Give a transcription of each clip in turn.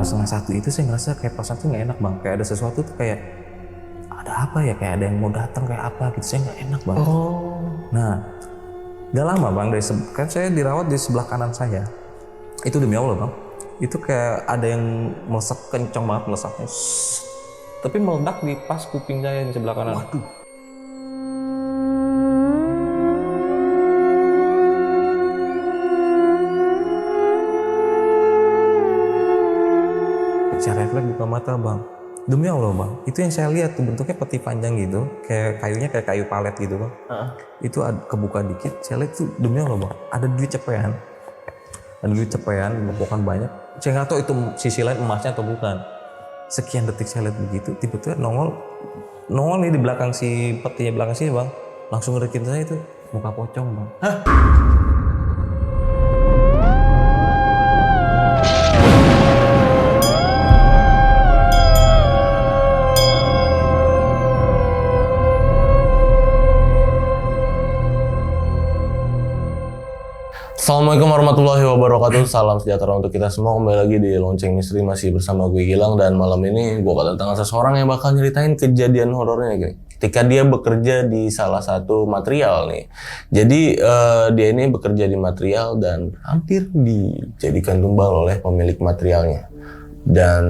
setengah satu itu saya ngerasa kayak perasaan tuh nggak enak bang, kayak ada sesuatu tuh kayak ada apa ya, kayak ada yang mau datang kayak apa gitu, saya nggak enak bang. Nah gak lama bang, kan saya dirawat di sebelah kanan saya, itu demi Allah bang, itu kayak ada yang melesat kencang banget melesatnya, tapi meledak di pas kuping saya di sebelah kanan. Waduh. Saya refleks buka mata bang, demi Allah bang, itu yang saya lihat tuh bentuknya peti panjang gitu, kayak kayunya kayak kayu palet gitu bang. Itu kebuka dikit, saya lihat tuh demi Allah bang, ada duit cepean, bukan banyak. Saya nggak tahu itu sisi lain emasnya atau bukan. Sekian detik saya lihat begitu, tiba-tiba nongol nih di belakang si petinya, belakang sini bang, langsung ngerikin saya itu muka pocong bang. Hah? Assalamualaikum warahmatullahi wabarakatuh. Salam sejahtera untuk kita semua. Kembali lagi di Lonceng Misteri, masih bersama gue Gilang. Dan malam ini gue kedatangan seseorang yang bakal nyeritain kejadian horornya gini, ketika dia bekerja di salah satu material nih. Jadi dia ini bekerja di material dan hampir dijadikan tumbal oleh pemilik materialnya. Dan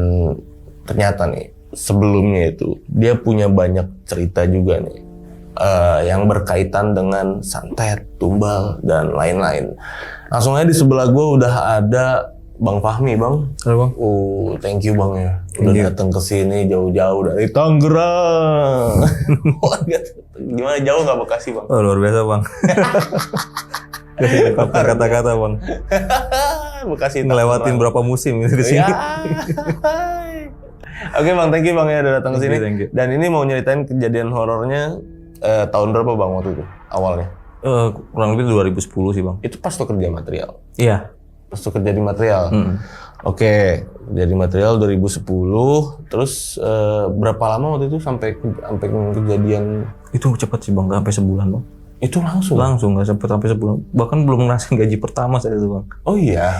ternyata nih sebelumnya itu dia punya banyak cerita juga nih, yang berkaitan dengan santet, tumbal, dan lain-lain. Langsung aja di sebelah gue udah ada Bang Fahmi, Bang. Halo bang. Thank you Bang ya, udah datang ke sini jauh-jauh dari Tangerang. Gimana, jauh nggak Bekasi Bang? Oh, luar biasa bang. Kata-kata bang. Bekasi ngelewatin berapa musim gitu di sini. Oke Bang, thank you Bang ya udah datang ke sini. Thank you. Dan ini mau nyeritain kejadian horornya tahun berapa Bang waktu itu awalnya? Kurang lebih 2010 sih bang. Itu pas tuh kerja material. Iya. Pas tuh kerja di material. Oke, jadi material 2010. Terus berapa lama waktu itu sampai kejadian? Itu cepet sih bang, gak sampai sebulan bang. Itu Langsung gak sampai sebulan. Bahkan belum ngerasain gaji pertama saya itu bang. Oh iya.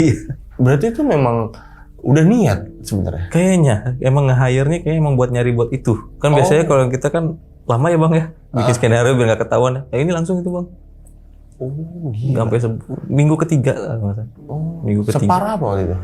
Berarti itu memang udah niat sebenarnya. Kayaknya emang nge-hire-nya kayak emang buat nyari buat itu. Kan biasanya kalau kita kan lama ya bang ya, bikin skenario biar gak ketahuan. Ya ini langsung itu bang. Oh gila. Sampai minggu ketiga. Minggu ketiga. Separah apa waktu itu?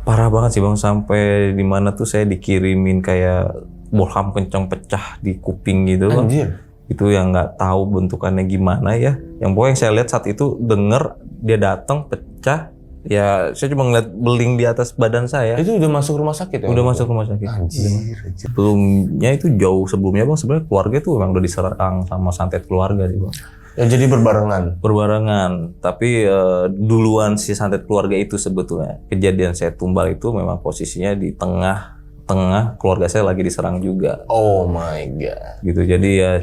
Parah banget sih bang, sampai di mana tuh saya dikirimin kayak bolham kencang pecah di kuping gitu bang. Anjir. Itu yang nggak tahu bentukannya gimana ya. Yang pokoknya yang saya lihat saat itu, denger dia datang pecah. Ya saya cuma ngeliat beling di atas badan saya. Itu udah masuk rumah sakit ya? Udah masuk rumah sakit. Anjir. Sebelumnya itu jauh sebelumnya bang, sebenarnya keluarga tuh memang udah diserang sama santet keluarga sih bang. Ya jadi berbarengan. Tapi duluan si santet keluarga itu sebetulnya. Kejadian saya tumbal itu memang posisinya di tengah keluarga saya lagi diserang juga. Oh my god. Gitu, jadi ya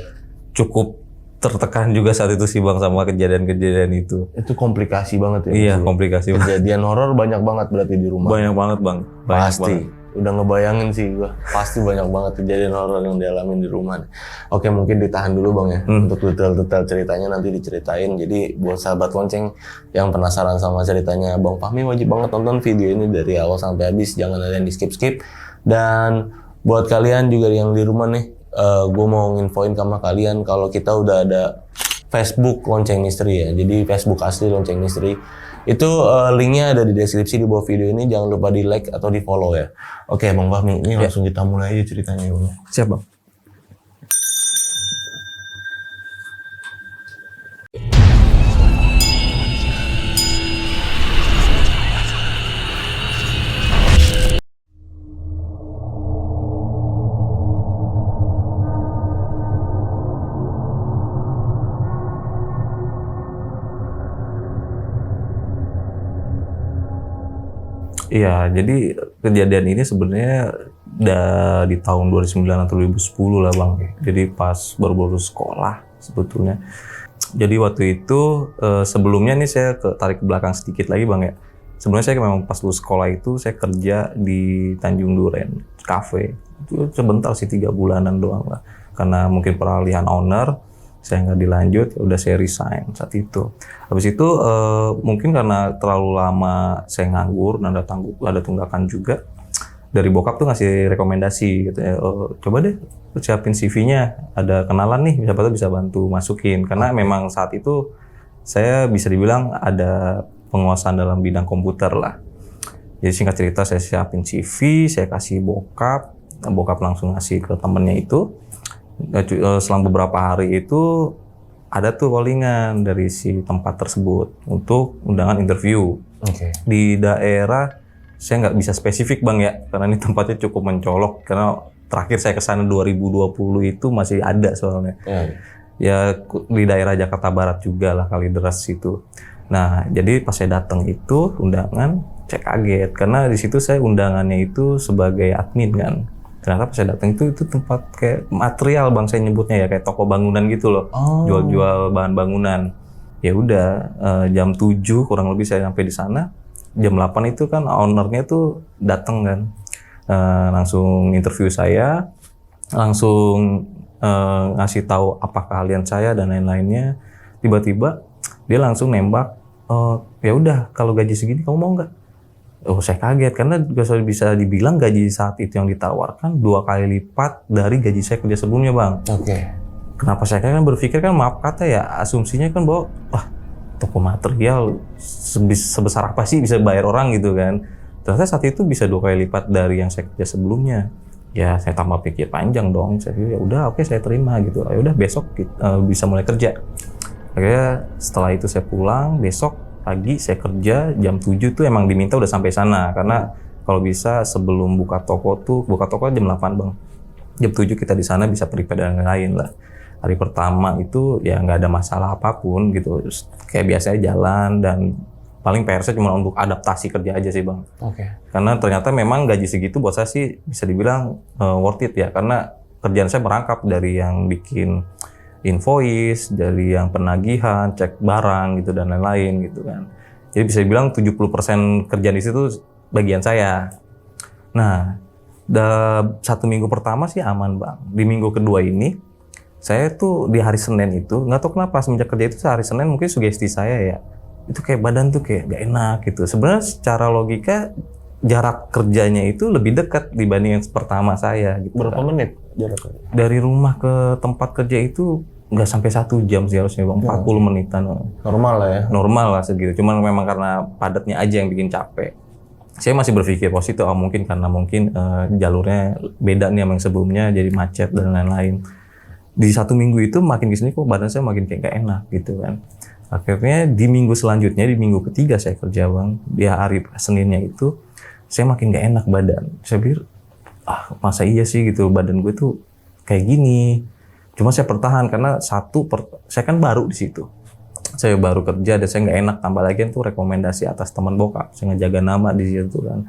cukup tertekan juga saat itu sih bang sama kejadian-kejadian itu. Itu komplikasi banget ya? Iya, komplikasi banget. Kejadian horor banyak banget berarti di rumah? Banyak banget bang. Pasti. Udah ngebayangin sih gua. Pasti banyak banget kejadian horor yang dialamin di rumah. Oke, mungkin ditahan dulu bang ya. Untuk detail-detail ceritanya nanti diceritain. Jadi buat sahabat lonceng yang penasaran sama ceritanya Bang Fahmi, wajib banget tonton video ini dari awal sampai habis. Jangan ada yang di skip-skip. Dan buat kalian juga yang di rumah nih, gue mau nginfoin sama kalian kalau kita udah ada Facebook Lonceng Misteri ya. Jadi Facebook asli Lonceng Misteri. Itu linknya ada di deskripsi di bawah video ini. Jangan lupa di like atau di follow ya. Oke Bang Fahmi, ini langsung kita mulai aja ceritanya Bang. Siap bang. Iya, jadi kejadian ini sebenarnya udah di tahun 2009 atau 2010 lah bang. Jadi pas baru sekolah sebetulnya. Jadi waktu itu sebelumnya nih saya tarik ke belakang sedikit lagi bang ya. Sebenarnya saya memang pas lulus sekolah itu saya kerja di Tanjung Duren Cafe. Itu sebentar sih 3 bulanan doang lah. Karena mungkin peralihan owner, saya nggak dilanjut, ya udah saya resign saat itu. Habis itu mungkin karena terlalu lama saya nganggur dan ada tunggakan juga, dari bokap tuh ngasih rekomendasi gitu ya, coba deh siapin CV-nya, ada kenalan nih, siapa tuh bisa bantu masukin. Karena memang saat itu saya bisa dibilang ada penguasaan dalam bidang komputer lah. Jadi singkat cerita saya siapin CV, saya kasih bokap langsung ngasih ke temennya itu. Selang beberapa hari itu ada tuh callingan dari si tempat tersebut untuk undangan interview. Di daerah, saya nggak bisa spesifik Bang ya, karena ini tempatnya cukup mencolok, karena terakhir saya kesana 2020 itu masih ada soalnya. Ya di daerah Jakarta Barat juga lah, Kalideres itu. Nah, jadi pas saya datang itu undangan, saya kaget karena di situ saya undangannya itu sebagai admin kan. Ternyata pas saya datang itu tempat kayak material Bang, saya nyebutnya ya, kayak toko bangunan gitu loh. Jual-jual bahan bangunan. Ya udah jam 7 kurang lebih saya sampai di sana. Jam 8 itu kan ownernya tuh datang kan. Langsung interview saya, langsung ngasih tahu apa keahlian saya dan lain-lainnya. Tiba-tiba dia langsung nembak, ya udah kalau gaji segini kamu mau nggak? Oh, saya kaget karena bisa dibilang gaji saat itu yang ditawarkan 2 kali lipat dari gaji saya kerja sebelumnya Bang. Kenapa saya kan berpikir kan, maaf kata ya, asumsinya kan bahwa toko material sebesar apa sih bisa bayar orang gitu kan. Ternyata saat itu bisa 2 kali lipat dari yang saya kerja sebelumnya. Ya saya tambah pikir panjang dong. Saya pikir ya udah oke, saya terima gitu. Ya udah besok bisa mulai kerja. Akhirnya setelah itu saya pulang, besok pagi saya kerja jam 7 tuh emang diminta udah sampai sana, karena kalau bisa sebelum buka toko jam 8 Bang. Jam 7 kita di sana bisa prepare dan lain lah. Hari pertama itu ya nggak ada masalah apapun gitu, kayak biasanya jalan, dan paling PR saya cuma untuk adaptasi kerja aja sih Bang. Karena ternyata memang gaji segitu buat saya sih bisa dibilang worth it ya, karena kerjaan saya merangkap dari yang bikin invoice, dari yang penagihan, cek barang gitu dan lain-lain gitu kan. Jadi bisa dibilang 70% kerjaan di situ bagian saya. Nah, 1 minggu pertama sih aman Bang. Di minggu kedua ini saya tuh di hari Senin itu, nggak tahu kenapa semenjak kerja itu hari Senin, mungkin sugesti saya ya, itu kayak badan tuh kayak gak enak gitu. Sebenarnya secara logika jarak kerjanya itu lebih dekat dibanding yang pertama saya gitu. Berapa menit jaraknya? Dari rumah ke tempat kerja itu nggak sampai 1 jam sih harusnya Bang, 40 menitan. Normal lah ya? Normal lah segitu, cuman memang karena padatnya aja yang bikin capek. Saya masih berpikir positif, mungkin karena jalurnya beda nih sama yang sebelumnya, jadi macet dan lain-lain. Di 1 minggu itu makin kesini kok badan saya makin kayak gak enak gitu kan. Akhirnya di minggu selanjutnya, di minggu ketiga saya kerja Bang, di hari Seninnya itu saya makin gak enak badan. Saya pikir, masa iya sih gitu badan gue tuh kayak gini. Cuma saya pertahan karena saya kan baru di situ. Saya baru kerja dan saya nggak enak, tambah lagi tuh rekomendasi atas teman bokap. Saya ngejaga nama di situ kan.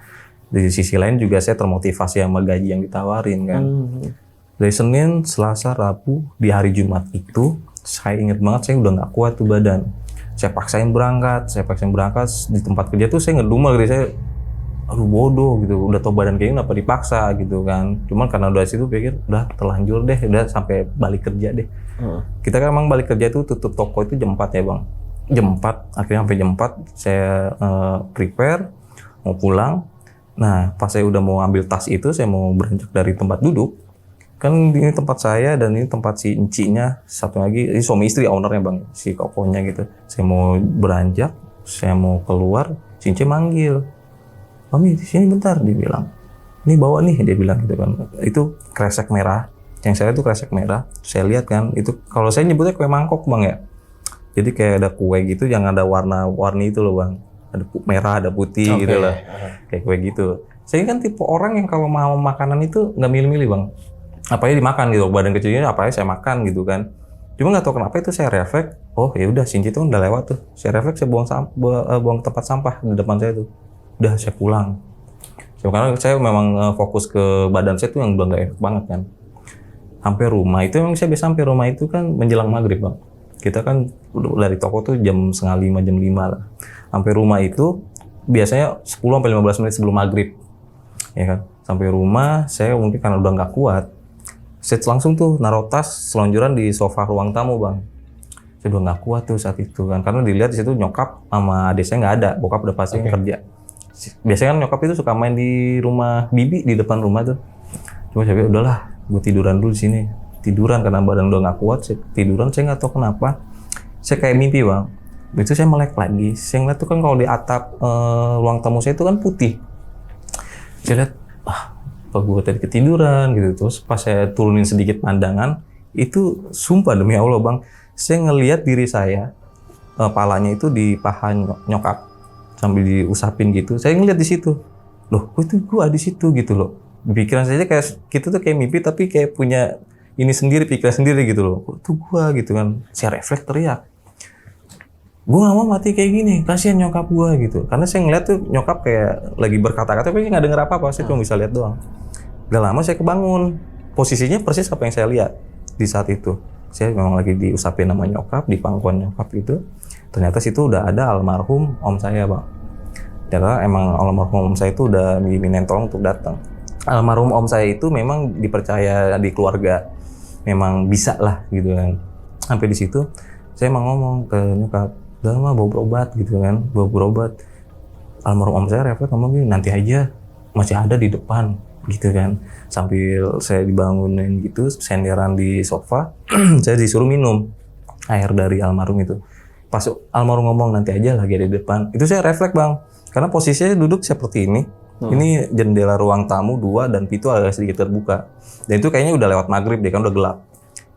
Di sisi lain juga saya termotivasi sama gaji yang ditawarin kan. Dari Senin, Selasa, Rabu, di hari Jumat itu saya inget banget saya udah nggak kuat tuh badan. Saya paksain berangkat di tempat kerja tuh saya ngedumel gitu, saya aduh bodoh gitu, udah tau badan kayak gini kenapa dipaksa gitu kan. Cuman karena udah situ pikir udah terlanjur deh, udah sampai balik kerja deh. Kita kan emang balik kerja itu tutup toko itu jam 4 ya Bang. Jam 4, akhirnya sampai jam 4 saya prepare mau pulang. Nah pas saya udah mau ambil tas itu, saya mau beranjak dari tempat duduk. Kan ini tempat saya dan ini tempat si encinya, satu lagi, ini suami istri ownernya Bang, si kokonya gitu. Saya mau beranjak, saya mau keluar, si Enci manggil. Mami, sini bentar, dia bilang. Ini bawa nih, dia bilang gitu kan. Itu kresek merah. Yang saya itu kresek merah. Saya lihat kan, itu kalau saya nyebutnya kue mangkok Bang ya. Jadi kayak ada kue gitu yang ada warna-warni itu loh Bang. Ada merah, ada putih gitu loh. Kayak kue gitu. Saya kan tipe orang yang kalau mau makanan itu nggak milih-milih Bang. Apalagi dimakan gitu, badan kecilnya apalagi saya makan gitu kan. Cuma nggak tahu kenapa itu saya refleks. Oh ya udah, Shinji tuh udah lewat tuh. Saya refleks, saya buang ke tempat sampah di depan saya tuh. Udah saya pulang. Karena saya memang fokus ke badan saya tuh yang udah nggak enak banget kan. Sampai rumah itu memang saya biasa sampai rumah itu kan menjelang maghrib Bang. Kita kan dari toko tuh jam 4:30, jam 5 lah. Sampai rumah itu biasanya 10-15 menit sebelum maghrib. Ya kan. Sampai rumah saya mungkin karena udah nggak kuat, saya langsung tuh naruh tas selonjoran di sofa ruang tamu Bang. Saya udah nggak kuat tuh saat itu kan, karena dilihat di situ nyokap sama adik saya nggak ada, bokap udah pasti kerja. Biasanya kan nyokap itu suka main di rumah bibi di depan rumah tuh. Cuma saya bilang udahlah, gue tiduran dulu di sini. Tiduran karena badan udah nggak kuat, saya tiduran. Saya nggak tahu kenapa, saya kayak mimpi bang. Itu saya melek lagi. Saya ngeliat tuh kan kalau di atap ruang tamu saya itu kan putih. Saya lihat, apa gue tadi ketiduran gitu. Terus pas saya turunin sedikit pandangan, itu sumpah demi Allah bang, saya ngelihat diri saya, palanya itu di paha nyokap sambil diusapin gitu. Saya ngelihat di situ, loh, gue di situ gitu loh. Di pikiran saya kayak gitu tuh kayak mimpi, tapi kayak punya ini sendiri, pikiran sendiri gitu loh. Itu gue gitu kan. Saya refleks teriak, gue gak mau mati kayak gini, kasihan nyokap gue gitu. Karena saya ngeliat tuh nyokap kayak lagi berkata-kata, tapi nggak denger apa-apa. Saya cuma bisa lihat doang. Gak lama saya kebangun, posisinya persis apa yang saya lihat di saat itu. Saya memang lagi diusapin nama nyokap, di pangkuan nyokap gitu. Ternyata situ udah ada almarhum om saya bang. Ternyata emang almarhum om saya itu udah dimintain tolong untuk datang. Almarhum om saya itu memang dipercaya di keluarga, memang bisa lah gitu kan. Sampai di situ saya emang ngomong ke nyokap, udah mah bawa berobat gitu kan, bawa berobat. Almarhum om saya refleks ngomong gini, nanti aja, masih ada di depan gitu kan. Sambil saya dibangunin gitu, senderan di sofa, saya disuruh minum air dari almarhum itu. Pas almarhum ngomong nanti aja lagi ada di depan, itu saya refleks bang, karena posisinya duduk seperti ini. Ini jendela ruang tamu 2 dan pintu agak sedikit terbuka. Dan itu kayaknya udah lewat maghrib deh kan, udah gelap.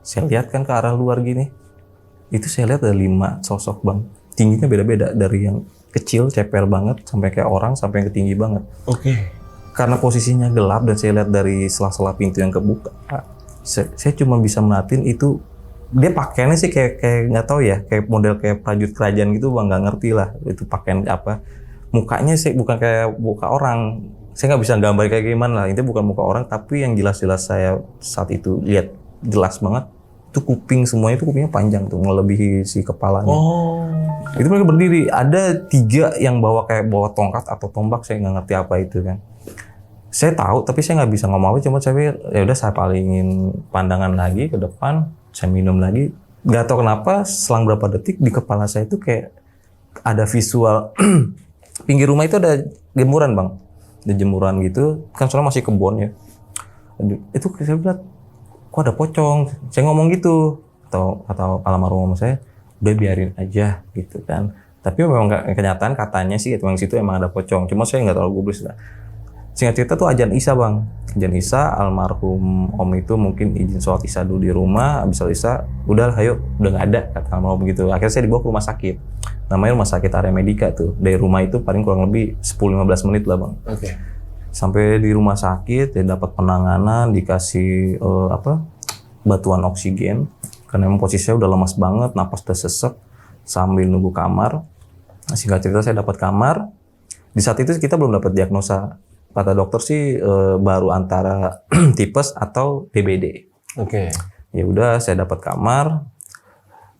Saya lihat kan ke arah luar gini, itu saya lihat ada 5 sosok bang. Tingginya beda-beda, dari yang kecil ceper banget sampai kayak orang, sampai yang tinggi banget. Karena posisinya gelap dan saya lihat dari sela-sela pintu yang kebuka, saya cuma bisa merhatiin itu dia pakaiannya sih kayak nggak tahu ya, kayak model kayak prajurit kerajaan gitu bang, nggak ngerti lah itu pakaian apa. Mukanya sih bukan kayak muka orang, saya nggak bisa gambar kayak gimana lah. Itu bukan muka orang, tapi yang jelas-jelas saya saat itu lihat jelas banget itu kuping, semuanya itu kupingnya panjang tuh, melebihi si kepalanya. Itu mereka berdiri, ada 3 yang bawa tongkat atau tombak, saya nggak ngerti apa itu kan. Saya tahu, tapi saya nggak bisa ngomong apa, cuma saya ya udah, saya palingin pandangan lagi ke depan, saya minum lagi. Nggak tahu kenapa, selang berapa detik di kepala saya itu kayak ada visual pinggir rumah itu ada jemuran bang, ada jemuran gitu kan, soalnya masih kebun ya. Itu saya bilang, kok ada pocong? Saya ngomong gitu, atau almarhum saya, udah biarin aja gitu kan. Tapi memang nggak, kenyataan katanya sih memang situ emang ada pocong, cuma saya nggak terlalu gubris lah. Singkat cerita tuh azan Isya bang, azan Isya, almarhum om itu mungkin izin sholat Isya dulu di rumah, habis sholat Isya, udah ayo, udah nggak ada, kata almarhum gitu. Akhirnya saya dibawa ke rumah sakit, namanya rumah sakit Arya Medika tuh. Dari rumah itu paling kurang lebih 10-15 menit lah bang. Sampai di rumah sakit, dia dapat penanganan, dikasih batuan oksigen, karena memang posisinya udah lemas banget, napas udah sesek, sambil nunggu kamar. Singkat cerita saya dapat kamar. Di saat itu kita belum dapat diagnosa. Kata dokter sih baru antara tipes atau DBD. Ya udah, saya dapat kamar.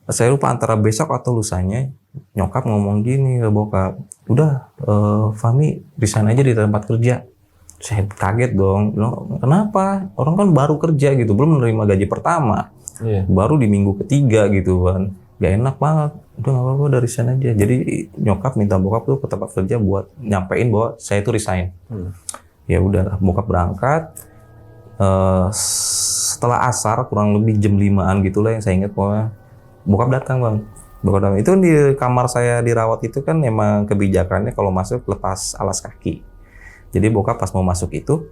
Saya lupa antara besok atau lusanya, nyokap ngomong gini ke bokap, udah Fahmi resign aja di tempat kerja. Saya kaget dong, kenapa? Orang kan baru kerja gitu, belum menerima gaji pertama, baru di minggu ketiga gitu kan, gak enak banget. Udah gak apa-apa, udah resign aja. Jadi nyokap minta bokap tuh ke tempat kerja buat nyampein bahwa saya itu resign. Ya udah, bokap berangkat. Setelah asar kurang lebih jam 5-an gitulah yang saya ingat, bahwa bokap datang bang. Bokap datang. Itu di kamar saya dirawat itu kan memang kebijakannya kalau masuk lepas alas kaki. Jadi bokap pas mau masuk itu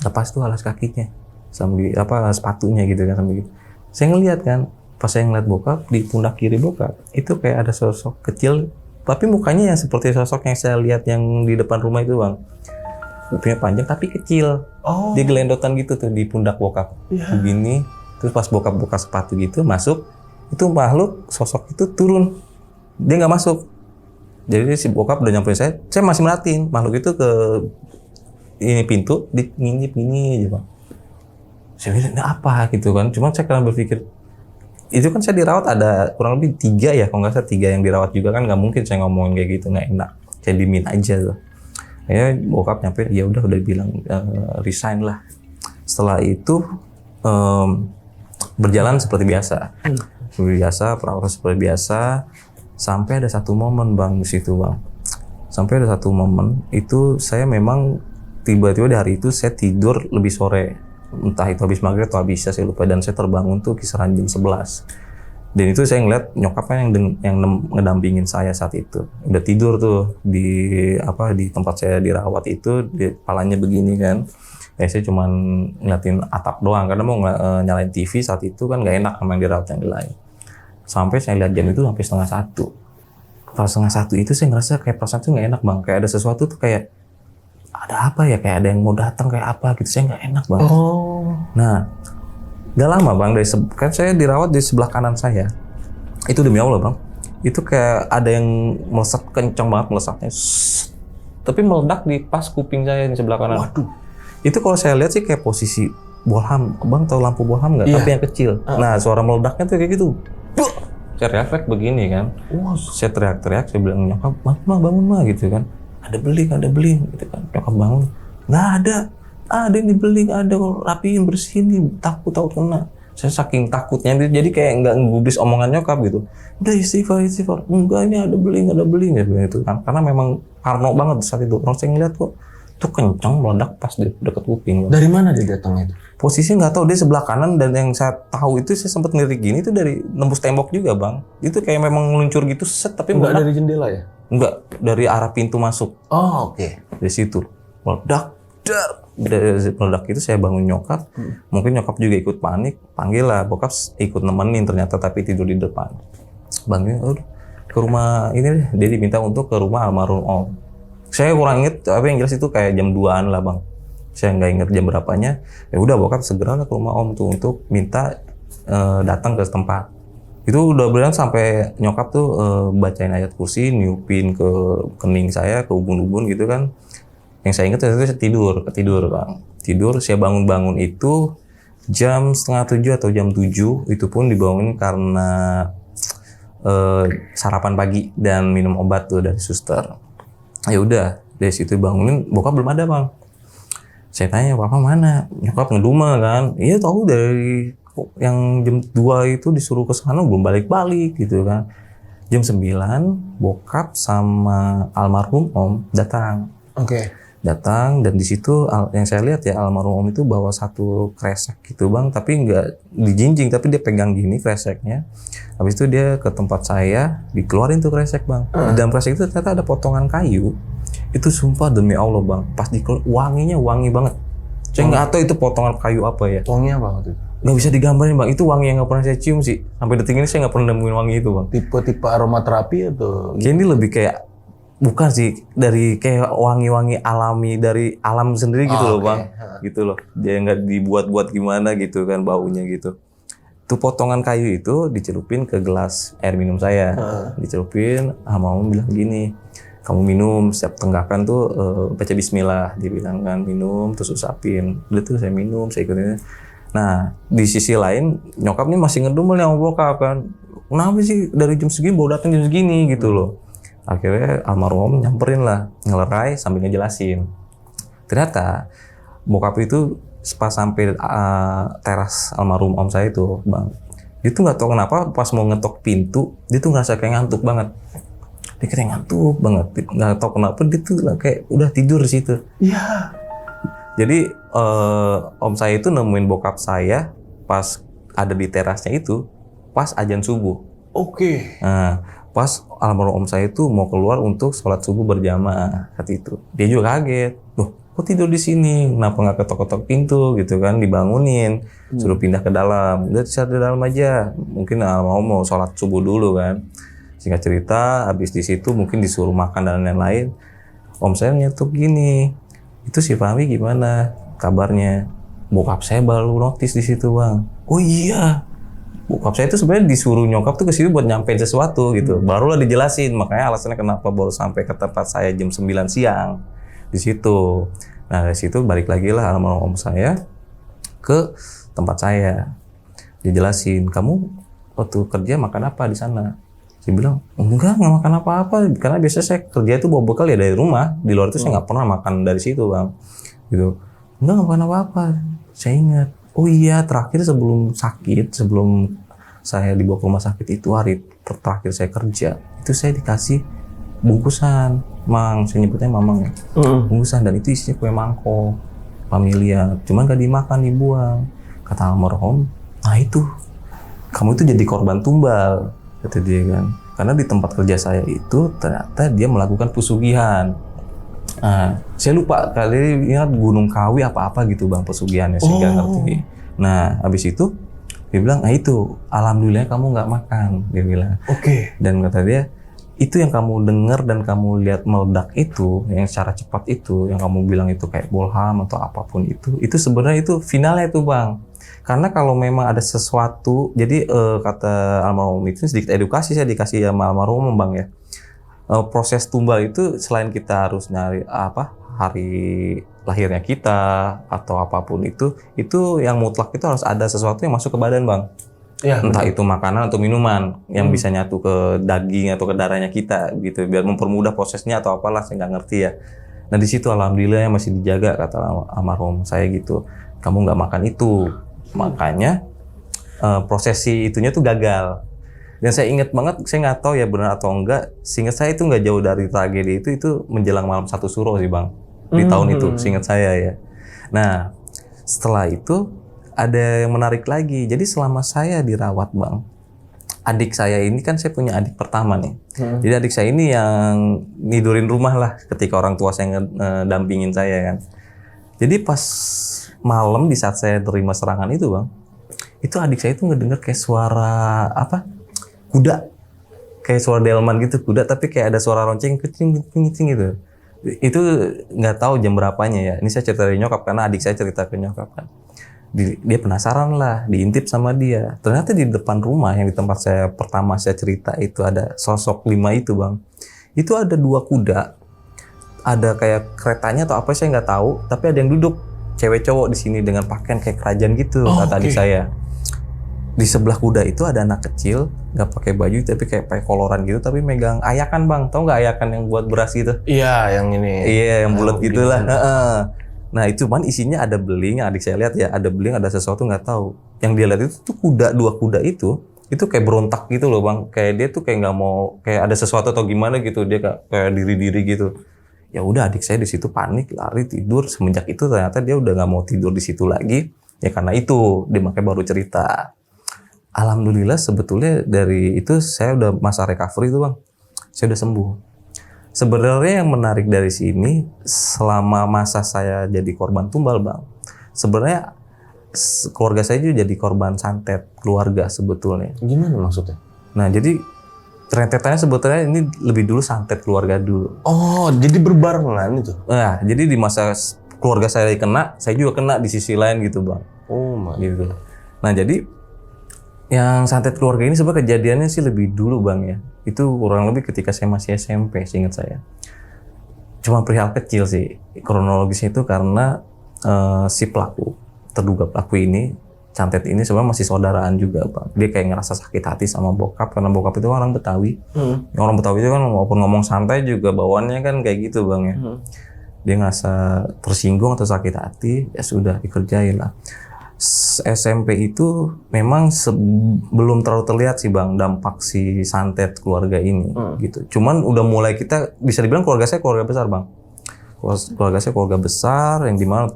lepas tuh alas kakinya, sambil sepatunya gitu kan, sambil gitu. Saya ngeliat kan, pas saya ngeliat bokap, di pundak kiri bokap itu kayak ada sosok kecil, tapi mukanya yang seperti sosok yang saya lihat yang di depan rumah itu bang. Kupingnya panjang tapi kecil. Dia gelendotan gitu tuh di pundak bokap. Begini. Terus pas bokap buka sepatu gitu masuk, itu makhluk sosok itu turun. Dia nggak masuk. Jadi si bokap udah nyamperin saya masih merhatiin makhluk itu ke ini pintu, ngintip gini aja bang. Saya bilang ini apa gitu kan. Cuma saya kadang berpikir, itu kan saya dirawat ada kurang lebih 3 ya, kalau nggak salah 3 yang dirawat juga kan, nggak mungkin saya ngomongin kayak gitu, nggak enak. Saya dimin aja tuh. Ya bokap nyampe, ya udah bilang resign lah. Setelah itu berjalan seperti biasa. seperti biasa, perawatan seperti biasa. Sampai ada satu momen bang di situ bang. Sampai ada satu momen itu saya memang tiba-tiba di hari itu saya tidur lebih sore. Entah itu habis maghrib atau habis saya lupa, dan saya terbangun tuh kisaran jam 11. Dan itu saya ngeliat nyokapnya yang ngedampingin saya saat itu. Udah tidur tuh di tempat saya dirawat itu, kepalanya begini kan. Ya saya cuman ngeliatin atap doang karena mau nyalain TV saat itu kan nggak enak sama yang dirawat yang lain. Sampai saya lihat jam itu sampai 12:30. Pas 12:30 itu saya ngerasa kayak perasaan tuh nggak enak bang, kayak ada sesuatu tuh kayak ada apa ya, kayak ada yang mau datang kayak apa gitu, saya nggak enak bang. Nah, gak lama bang kan saya dirawat di sebelah kanan saya. Itu demi Allah bang, itu kayak ada yang melesat kencang banget melesatnya, tapi meledak di pas kuping saya di sebelah kanan. Waduh. Itu kalau saya lihat sih kayak posisi bolham, bang tahu lampu bolham nggak? Tapi yang kecil. Nah suara meledaknya tuh kayak gitu. Saya refleks begini kan. Saya teriak-teriak, saya bilang nyokap, bangun ma gitu kan. Ada beling gitu kan. Nyokap bangun, nggak ada. Ada yang di beling, ada, rapiin bersihin, takut kena. Saya saking takutnya jadi kayak nggak ngegubris omongan nyokap gitu. Udah istighfar, enggak ini ada beling ya itu kan. Karena memang parno banget saat itu. Orang saya ngeliat kok itu kencang meledak pas di dekat kuping. Dari mana dia datangnya itu? Posisinya nggak tahu, dia sebelah kanan, dan yang saya tahu itu saya sempat ngelirik gini itu dari nembus tembok juga bang. Itu kayak memang meluncur gitu set, tapi Enggak meledak. dari jendela ya? Enggak, dari arah pintu masuk. Oh oke. Dari situ meledak. Dari meledak itu saya bangun nyokap. Mungkin nyokap juga ikut panik, panggil lah bokap ikut nemenin ternyata, tapi tidur di depan. Bangun, udah ke rumah ini deh, dia diminta untuk ke rumah almarhum om. Saya kurang inget, tapi yang jelas itu kayak jam 2-an lah bang. Saya nggak inget jam berapanya. Ya udah bokap segera ke rumah om tuh untuk minta datang ke tempat. Itu udah berjalan sampai nyokap tuh bacain ayat kursi, niupin ke kening saya, ke ubun-ubun gitu kan. Yang saya ingat itu saya ketidur bang. Tidur, saya bangun itu jam 6:30 atau jam 7. Itu pun dibangunin karena sarapan pagi dan minum obat tuh dari suster. Ya udah, dari situ bangunin, bokap belum ada bang. Saya tanya, papa mana? Nyokap ngedumel kan. Iya tahu dari yang jam 2 itu disuruh ke sana belum balik-balik gitu kan. Jam 9 bokap sama almarhum om datang. Oke. Datang, dan di situ yang saya lihat ya, almarhum om itu bawa satu kresek gitu bang, tapi nggak dijinjing, tapi dia pegang gini kreseknya. Habis itu dia ke tempat saya, dikeluarin tuh kresek bang. Di dalam kresek itu ternyata ada potongan kayu. Itu sumpah demi Allah bang, pas dikeluarin wanginya wangi banget. Saya nggak tahu itu potongan kayu apa ya. Wanginya apa waktu itu? Nggak bisa digambarin bang, itu wangi yang nggak pernah saya cium sih. Sampai detik ini saya nggak pernah nemuin wangi itu bang. Tipe aromaterapi atau? Jadi ini lebih kayak, bukan sih, dari kayak wangi-wangi alami dari alam sendiri gitu loh bang. Gitu loh, dia nggak dibuat-buat gimana gitu kan baunya gitu. Tuh potongan kayu itu dicelupin ke gelas air minum saya. Dicelupin, mama bilang gini, kamu minum setiap tenggakan tuh baca bismillah, dibilang kan, minum terus usapin. Udah tuh saya minum, saya ikutin. Nah di sisi lain nyokap nih masih ngedumel nih sama bokap kan, kenapa sih dari jam segini baru datang jam segini gitu loh. Akhirnya almarhum nyamperin lah, ngelerai sambil ngejelasin. Ternyata bokap itu pas sampai teras almarhum om saya itu bang, dia tuh nggak tahu kenapa pas mau ngetok pintu dia tuh ngerasa kayak ngantuk banget. Dia kayak ngantuk banget, nggak tahu kenapa dia tuh kayak udah tidur di situ. Iya. Jadi om saya itu nemuin bokap saya pas ada di terasnya itu pas azan subuh. Oke. Nah, pas almarhum om saya itu mau keluar untuk sholat subuh berjamaah saat itu, dia juga kaget. Loh, kok tidur di sini? Kenapa nggak ketok-ketok pintu gitu kan? Dibangunin, suruh pindah ke dalam. Udah di dalam aja. Mungkin almarhum mau sholat subuh dulu kan. Singkat cerita, habis di situ mungkin disuruh makan dan lain-lain. Om saya nyetuk gini, itu si Fahmi gimana kabarnya? Bokap saya baru notice di situ bang. Oh iya. Bokap saya itu sebenarnya disuruh nyokap tuh ke situ buat nyampein sesuatu gitu. Barulah dijelasin, makanya alasannya kenapa baru sampai ke tempat saya jam 9 siang di situ. Nah dari situ balik lagi lah almarhum om saya ke tempat saya. Dijelasin, kamu waktu kerja makan apa di sana? Saya bilang, enggak makan apa-apa, karena biasanya saya kerja itu bawa bekal ya dari rumah. Di luar itu saya nggak pernah makan dari situ bang. Gitu. Enggak makan apa-apa. Saya ingat. Oh iya, terakhir sebelum sakit, sebelum saya dibawa ke rumah sakit itu hari terakhir saya kerja, itu saya dikasih bungkusan, Mang, saya nyebutnya Mamang ya. Bungkusan, dan itu isinya kue mangkok, familia, cuman gak dimakan, dibuang. Kata almarhum, nah itu, kamu itu jadi korban tumbal, kata dia kan. Karena di tempat kerja saya itu ternyata dia melakukan pesugihan. Nah, saya lupa kali ingat Gunung Kawi apa-apa gitu Bang pesugihannya, saya nggak ngerti. Nah, habis itu dia bilang, nah itu, alhamdulillah kamu nggak makan, dia bilang. Oke. Dan kata dia, itu yang kamu dengar dan kamu lihat meledak itu, yang secara cepat itu, yang kamu bilang itu kayak bolham atau apapun itu sebenarnya itu finalnya itu Bang. Karena kalau memang ada sesuatu, jadi kata almarhum itu sedikit edukasi saya dikasih sama almarhum Bang ya. Proses tumbal itu selain kita harus nyari hari lahirnya kita atau apapun itu yang mutlak itu harus ada sesuatu yang masuk ke badan Bang. Ya, entah itu makanan atau minuman yang bisa nyatu ke daging atau ke darahnya kita gitu, biar mempermudah prosesnya atau apalah, saya nggak ngerti ya. Nah di situ alhamdulillah masih dijaga kata almarhum saya gitu. Kamu nggak makan itu, makanya prosesi itunya tuh gagal. Dan saya ingat banget, saya nggak tahu ya benar atau enggak, seingat saya itu nggak jauh dari tragedi itu menjelang malam 1 Suro sih Bang, di tahun itu, seingat saya ya. Nah setelah itu ada yang menarik lagi, jadi selama saya dirawat Bang, adik saya ini kan saya punya adik pertama nih, jadi adik saya ini yang nidurin rumah lah ketika orang tua saya ngedampingin saya kan. Jadi pas malam di saat saya terima serangan itu Bang, itu adik saya itu ngedenger kayak suara kuda, kayak suara delman gitu, kuda tapi kayak ada suara lonceng kecing gitu. Itu nggak tahu jam berapanya ya. Ini saya cerita dari nyokap karena adik saya cerita ke nyokap kan. Dia penasaran lah, diintip sama dia. Ternyata di depan rumah yang di tempat saya pertama saya cerita itu ada sosok 5 itu Bang. Itu ada 2 kuda, ada kayak keretanya atau apa saya nggak tahu, tapi ada yang duduk cewek cowok di sini dengan pakaian kayak kerajaan gitu, kata adik saya. Di sebelah kuda itu ada anak kecil, nggak pakai baju tapi kayak pakai koloran gitu, tapi megang ayakan Bang. Tahu nggak ayakan yang buat beras gitu? Iya, yang ini. Iya, yang bulat gitulah. Nah itu kan isinya ada beling, adik saya lihat ya, ada beling, ada sesuatu nggak tahu. Yang dia lihat itu tuh kuda, 2 kuda itu kayak berontak gitu loh Bang. Kayak dia tuh kayak nggak mau, kayak ada sesuatu atau gimana gitu, dia kayak diri-diri gitu. Ya udah adik saya di situ panik, lari tidur. Semenjak itu ternyata dia udah nggak mau tidur di situ lagi. Ya karena itu dia makanya baru cerita. Alhamdulillah sebetulnya dari itu saya udah masa recovery itu Bang, saya udah sembuh. Sebenarnya yang menarik dari sini, selama masa saya jadi korban tumbal Bang, sebenarnya keluarga saya juga jadi korban santet keluarga sebetulnya. Gimana maksudnya? Nah jadi rentetannya sebetulnya ini lebih dulu santet keluarga dulu. Oh, jadi berbarengan itu? Nah jadi di masa keluarga saya kena, saya juga kena di sisi lain gitu Bang. Oh my. Gitu. Nah jadi yang santet keluarga ini sebenarnya kejadiannya sih lebih dulu Bang ya. Itu kurang lebih ketika saya masih SMP, seingat saya. Cuma perihal kecil sih. Kronologisnya itu karena si pelaku, terduga pelaku ini, santet ini sebenarnya masih saudaraan juga Bang. Dia kayak ngerasa sakit hati sama bokap, karena bokap itu orang Betawi. Orang Betawi itu kan walaupun ngomong santai juga bawaannya kan kayak gitu Bang ya. Dia ngerasa tersinggung atau sakit hati, ya sudah dikerjain lah. SMP itu memang belum terlalu terlihat sih Bang dampak si santet keluarga ini gitu. Cuman udah mulai, kita bisa dibilang keluarga saya keluarga besar Bang. Keluarga saya keluarga besar yang dimana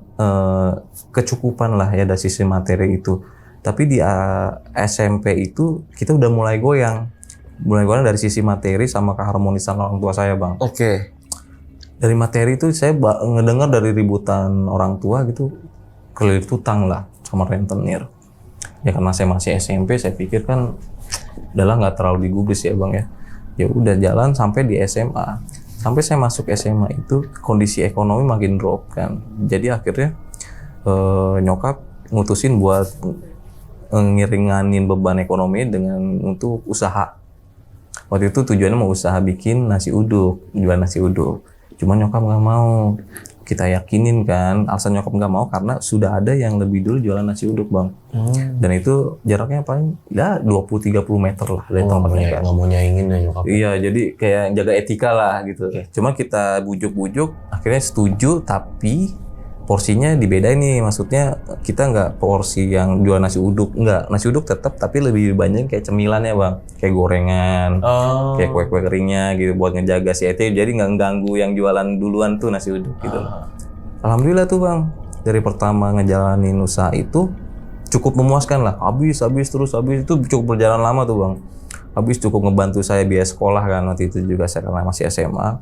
kecukupan lah ya dari sisi materi itu. Tapi di SMP itu kita udah mulai goyang dari sisi materi sama keharmonisan orang tua saya Bang. Oke. Dari materi itu saya ngedengar dari ributan orang tua gitu, kelilit utang lah sama rentenir. Ya karena saya masih SMP, saya pikir kan udahlah nggak terlalu digubris ya Bang ya. Ya udah jalan sampai di SMA. Sampai saya masuk SMA itu kondisi ekonomi makin drop kan. Jadi akhirnya nyokap ngutusin buat ngiringanin beban ekonomi dengan untuk usaha. Waktu itu tujuannya mau usaha bikin nasi uduk, jual nasi uduk. Cuman nyokap nggak mau. Kita yakinin kan, alasan nyokap nggak mau karena sudah ada yang lebih dulu jualan nasi uduk Bang. Dan itu jaraknya paling ya 20-30 meter lah dari tempatnya kan. Nggak mau nyaingin ya nyokap. Iya, jadi kayak jaga etika lah gitu. Cuma kita bujuk-bujuk, akhirnya setuju, tapi porsinya dibedain nih, maksudnya kita nggak porsi yang jual nasi uduk, nggak, nasi uduk tetap tapi lebih banyak kayak cemilannya bang, kayak gorengan, kayak kue-kue keringnya gitu buat ngejaga si ET, jadi nggak ganggu yang jualan duluan tuh nasi uduk gitu. Alhamdulillah tuh bang, dari pertama ngejalanin usaha itu cukup memuaskan lah, habis itu cukup berjalan lama tuh bang, habis cukup ngebantu saya biaya sekolah kan waktu itu juga saya karena masih SMA,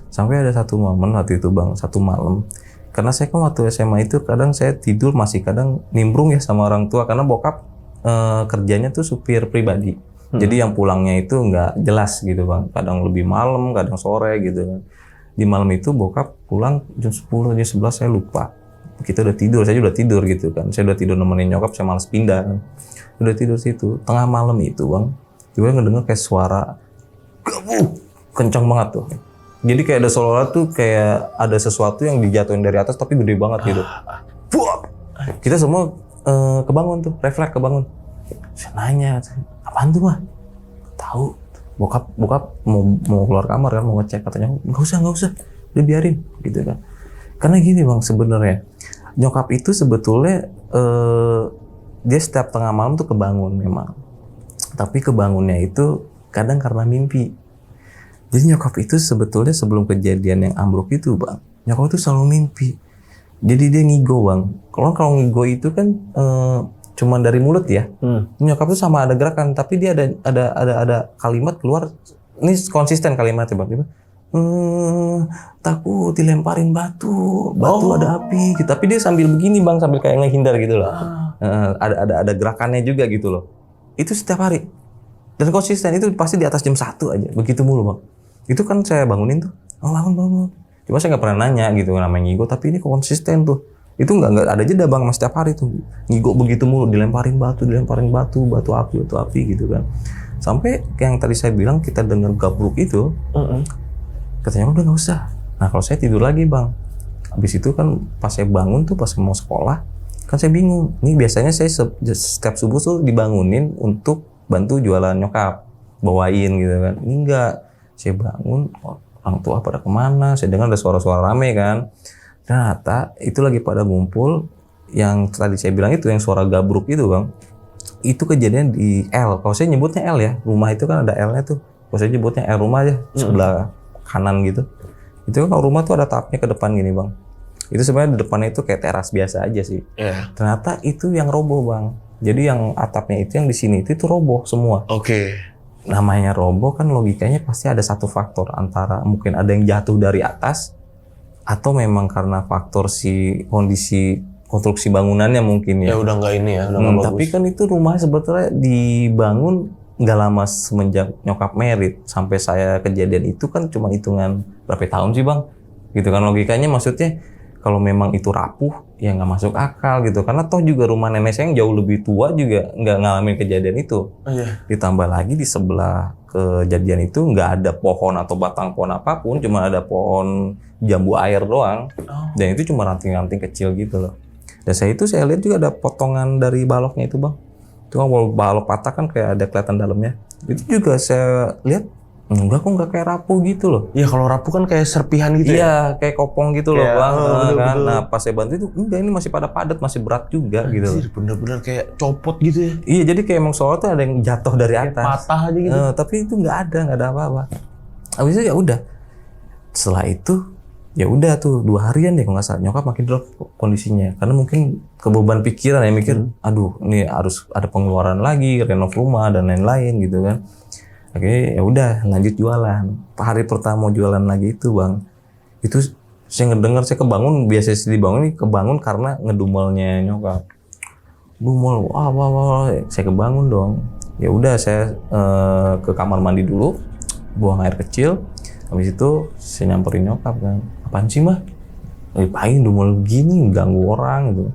sampai ada satu momen waktu itu bang, satu malam. Karena saya kan waktu SMA itu kadang saya tidur masih kadang nimbrung ya sama orang tua karena bokap kerjanya tuh supir pribadi. Jadi yang pulangnya itu nggak jelas gitu bang. Kadang lebih malam, kadang sore gitu kan. Di malam itu bokap pulang jam 10, jam 11 saya lupa. Kita udah tidur, saya udah tidur gitu kan. Saya udah tidur nemenin nyokap, saya malas pindah kan. Udah tidur situ. Tengah malam itu bang, tiba-tiba ngedenger kayak suara gabuk, kencang banget tuh. Jadi kayak ada seolah tuh kayak ada sesuatu yang dijatuhin dari atas tapi gede banget gitu. Buak! Kita semua kebangun tuh, refleks kebangun. Saya nanya, apaan tuh mah? Tahu. Bokap mau keluar kamar kan, mau ngecek, katanya nggak usah, udah biarin gitu kan. Karena gini bang sebenarnya, nyokap itu sebetulnya dia setiap tengah malam tuh kebangun memang. Tapi kebangunnya itu kadang karena mimpi. Jadi nyokap itu sebetulnya sebelum kejadian yang ambruk itu bang, nyokap itu selalu mimpi. Jadi dia ngigo bang. Kalau ngigo itu kan cuma dari mulut ya. Nyokap itu sama ada gerakan, tapi dia ada kalimat keluar. Ini konsisten kalimatnya bang. Takut dilemparin batu ada api. Gitu. Tapi dia sambil begini bang, sambil kayak ngehindar gitu loh. Ada gerakannya juga gitu loh. Itu setiap hari. Dan konsisten itu pasti di atas jam 1 aja, begitu mulu bang. Itu kan saya bangunin tuh, bangun. Cuma saya nggak pernah nanya gitu namanya ngigo, tapi ini konsisten tuh. Itu nggak ada jeda bang, setiap hari tuh ngigo begitu mulu, dilemparin batu api gitu kan. Sampai yang tadi saya bilang kita dengar gabruk itu, katanya udah nggak usah. Nah kalau saya tidur lagi bang, habis itu kan pas saya bangun tuh pas mau sekolah, kan saya bingung. Ini biasanya saya setiap subuh tuh dibangunin untuk bantu jualan nyokap, bawain gitu kan. Ini enggak. Saya bangun, orang tua pada kemana, saya dengar ada suara-suara rame kan. Ternyata itu lagi pada ngumpul, yang tadi saya bilang itu, yang suara gabruk itu bang. Itu kejadian di L, kalau saya nyebutnya L ya, rumah itu kan ada L-nya tuh. Kalau saya nyebutnya L rumah aja, sebelah kanan gitu. Itu kan kalau rumah tuh ada tapnya ke depan gini bang. Itu sebenarnya di depannya itu kayak teras biasa aja sih. Ternyata itu yang roboh bang. Jadi yang atapnya itu yang di sini itu roboh semua. Namanya roboh kan logikanya pasti ada satu faktor, antara mungkin ada yang jatuh dari atas atau memang karena faktor si kondisi konstruksi bangunannya mungkin ya. Udah nggak ini ya, udah nggak bagus. Tapi kan itu rumah sebetulnya dibangun nggak lama semenjak nyokap merit sampai saya kejadian itu kan cuma hitungan berapa tahun sih bang? Gitu kan logikanya, maksudnya kalau memang itu rapuh ya nggak masuk akal gitu, karena toh juga rumah nenek saya yang jauh lebih tua juga nggak ngalamin kejadian itu. Ditambah lagi di sebelah kejadian itu nggak ada pohon atau batang pohon apapun, cuma ada pohon jambu air doang, dan itu cuma ranting-ranting kecil gitu loh. Dan saya lihat juga ada potongan dari baloknya itu bang. Itu kan kalau balok patah kan kayak ada kelihatan dalamnya. Itu juga saya lihat enggak, kok nggak kayak rapuh gitu loh. Iya, kalau rapuh kan kayak serpihan gitu ya. Iya, kayak kopong gitu loh bang. Betul. Nah pas saya bantu itu enggak, ini masih pada padat, masih berat juga. Anjir, gitu. Bener-bener kayak copot gitu ya. Iya, jadi kayak emang soalnya tuh ada yang jatuh dari atas. Patah aja gitu. Tapi itu nggak ada apa-apa. Habis itu ya udah. Setelah itu ya udah tuh 2 harian deh kalau nggak salah, nyokap makin drop kondisinya. Karena mungkin kebeban pikiran ya, mikir, aduh ini harus ada pengeluaran lagi, renov rumah dan lain-lain gitu kan. Oke, ya udah lanjut jualan. Hari pertama jualan lagi itu bang, itu saya ngedengar, saya kebangun, biasa sih dibangun, kebangun karena ngedumelnya nyokap. Dumel, wah, saya kebangun dong. Ya udah saya ke kamar mandi dulu, buang air kecil. Habis itu saya nyamperin nyokap kan, apaan sih mah? Ngapain dumel gini, ganggu orang gitu.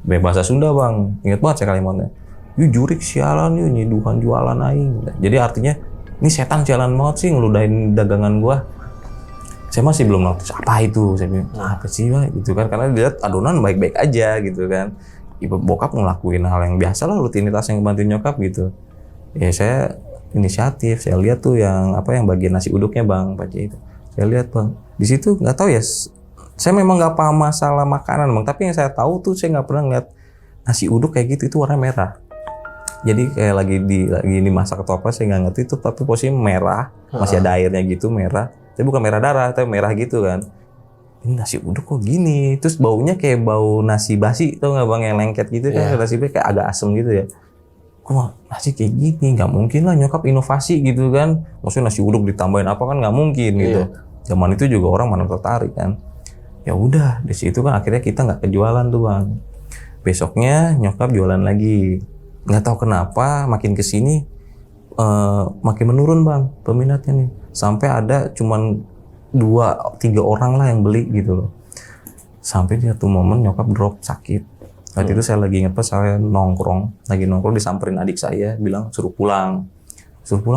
Bahasa Sunda bang, ingat banget saya kalimatnya. Yu jurik sialan yu, nyiduhan jualan aing. Jadi artinya, ini setan jalan banget sih ngeludahin dagangan gua. Saya masih belum notice apa itu. Saya bilang, apa sih Pak? Gitu kan, karena dilihat adonan baik-baik aja gitu kan. Ibu bokap ngelakuin hal yang biasa lah, rutinitas yang bantuin nyokap gitu. Ya saya inisiatif, saya lihat tuh yang bagian nasi uduknya bang, Pak itu. Saya lihat bang, di situ nggak tahu ya Saya memang nggak paham masalah makanan bang, tapi yang saya tahu tuh saya nggak pernah ngeliat nasi uduk kayak gitu itu warna merah. Jadi kayak lagi dimasak atau apa saya nggak ngerti itu, tapi posisinya merah, masih ada airnya gitu merah. Tapi bukan merah darah, tapi merah gitu kan. Ini nasi uduk kok gini? Terus baunya kayak bau nasi basi, tau nggak bang, yang lengket gitu kan? Nasi basi kayak agak asem gitu ya. Kok nasi kayak gini? Nggak mungkin lah nyokap inovasi gitu kan? Maksudnya nasi uduk ditambahin apa kan nggak mungkin gitu. Zaman itu juga orang mana tertarik kan. Ya udah di situ kan akhirnya kita nggak kejualan tuh bang. Besoknya nyokap jualan lagi. Nggak tahu kenapa makin kesini makin menurun bang peminatnya nih. Sampai ada cuman 2-3 orang lah yang beli gitu loh. Sampai di satu momen nyokap drop sakit. Waktu itu saya lagi ingat pas saya lagi nongkrong disamperin adik saya, bilang suruh pulang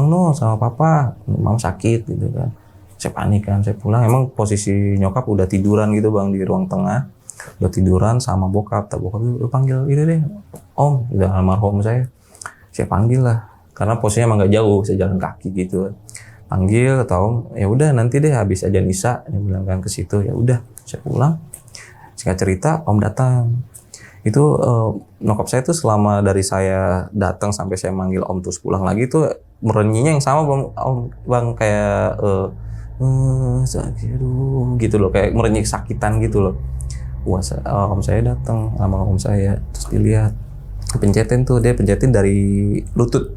no sama papa, mau sakit gitu kan. Saya panik kan, saya pulang. Emang posisi nyokap udah tiduran gitu bang di ruang tengah, udah tiduran sama bokap. Bokap itu panggil ini deh, om, udah almarhum saya panggil lah, karena posisinya emang nggak jauh, saya jalan kaki gitu. Panggil atau ya udah nanti deh habis ajan isya, dia bilang kan ke situ. Ya udah, saya pulang. Singkat cerita, om datang. Itu nyokap saya tuh selama dari saya datang sampai saya manggil om terus pulang lagi tuh merenyinya yang sama bang kayak aduh gitu loh, kayak merenyih sakitan gitu loh. Wah, om saya datang sama om saya terus dilihat dia pencetin dari lutut.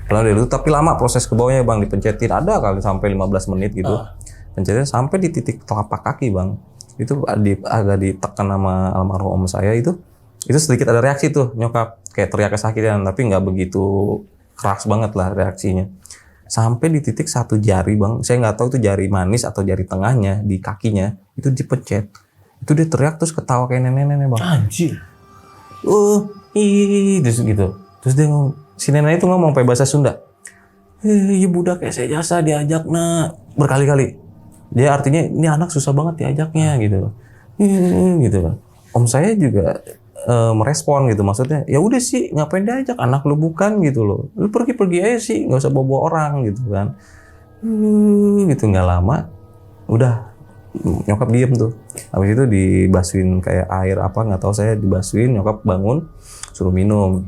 Kalau dari lutut tapi lama proses ke bawahnya bang, dipencetin ada kali sampai 15 menit gitu. Pencetin sampai di titik telapak kaki bang. Itu agak ditekan sama almarhum om saya itu sedikit ada reaksi tuh nyokap, kayak teriak kesakitan tapi nggak begitu keras banget lah reaksinya. Sampai di titik satu jari bang, saya nggak tahu itu jari manis atau jari tengahnya di kakinya itu dipencet. Itu dia teriak terus ketawa kayak nenek-nenek bang. Anjir. Terus gitu. Terus dia si nenek itu ngomong pakai bahasa Sunda. Iya budak kayak saya jasa diajak nak berkali-kali. Dia artinya ini anak susah banget diajaknya gitu. Gitu kan. Om saya juga merespon gitu, maksudnya ya udah sih ngapain diajak, anak lu bukan gitu loh, lu pergi aja sih, nggak usah bawa orang gitu kan. Gitu nggak lama udah nyokap diem tuh. Habis itu dibasuin kayak air apa nggak tahu, saya dibasuin, nyokap bangun suruh minum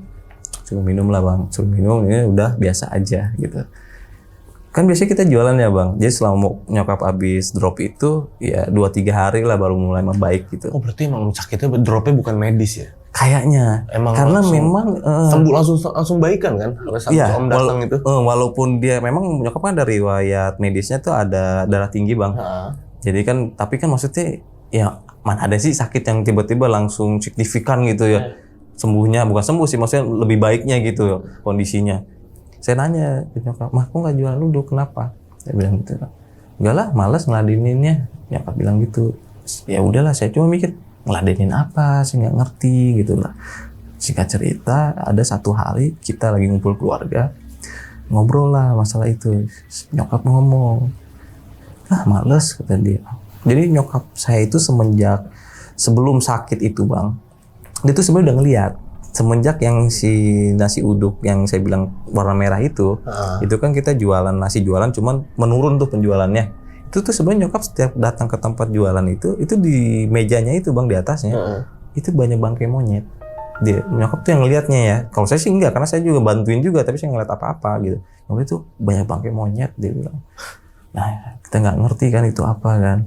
lah bang, suruh minum, ini udah biasa aja gitu. Kan biasanya kita jualan ya bang, jadi selama nyokap abis drop itu ya 2-3 hari lah baru mulai membaik gitu. Oh berarti emang sakitnya dropnya bukan medis ya? Kayaknya, emang karena langsung, memang sembuh langsung baikan kan? Iya, om datang itu. Walaupun dia memang nyokap kan dari riwayat medisnya tuh ada darah tinggi bang. Jadi kan, tapi kan maksudnya ya mana ada sih sakit yang tiba-tiba langsung signifikan gitu ya. Sembuhnya, bukan sembuh sih, maksudnya lebih baiknya gitu kondisinya. Saya nanya ke nyokap, mah kok nggak jualan dulu, kenapa? Saya bilang gitu. Enggak lah, malas ngeladeninnya. Nyokap bilang gitu. Ya udahlah, saya cuma mikir ngeladenin apa, saya nggak ngerti gitu lah. Singkat cerita, ada satu hari kita lagi ngumpul keluarga, ngobrol lah masalah itu. Nyokap ngomong, males kata dia. Jadi nyokap saya itu semenjak sebelum sakit itu bang, dia tuh sebenarnya udah ngeliat. Semenjak yang si nasi uduk yang saya bilang warna merah itu kan kita jualan nasi cuman menurun tuh penjualannya. Itu tuh sebenarnya nyokap setiap datang ke tempat jualan itu di mejanya itu bang, di atasnya itu banyak bangkai monyet. Dia nyokap tuh yang ngeliatnya ya. Kalau saya sih enggak, karena saya juga bantuin juga, tapi saya ngeliat apa-apa gitu. Nyokap itu banyak bangkai monyet, dia bilang. Nah kita nggak ngerti kan itu apa kan.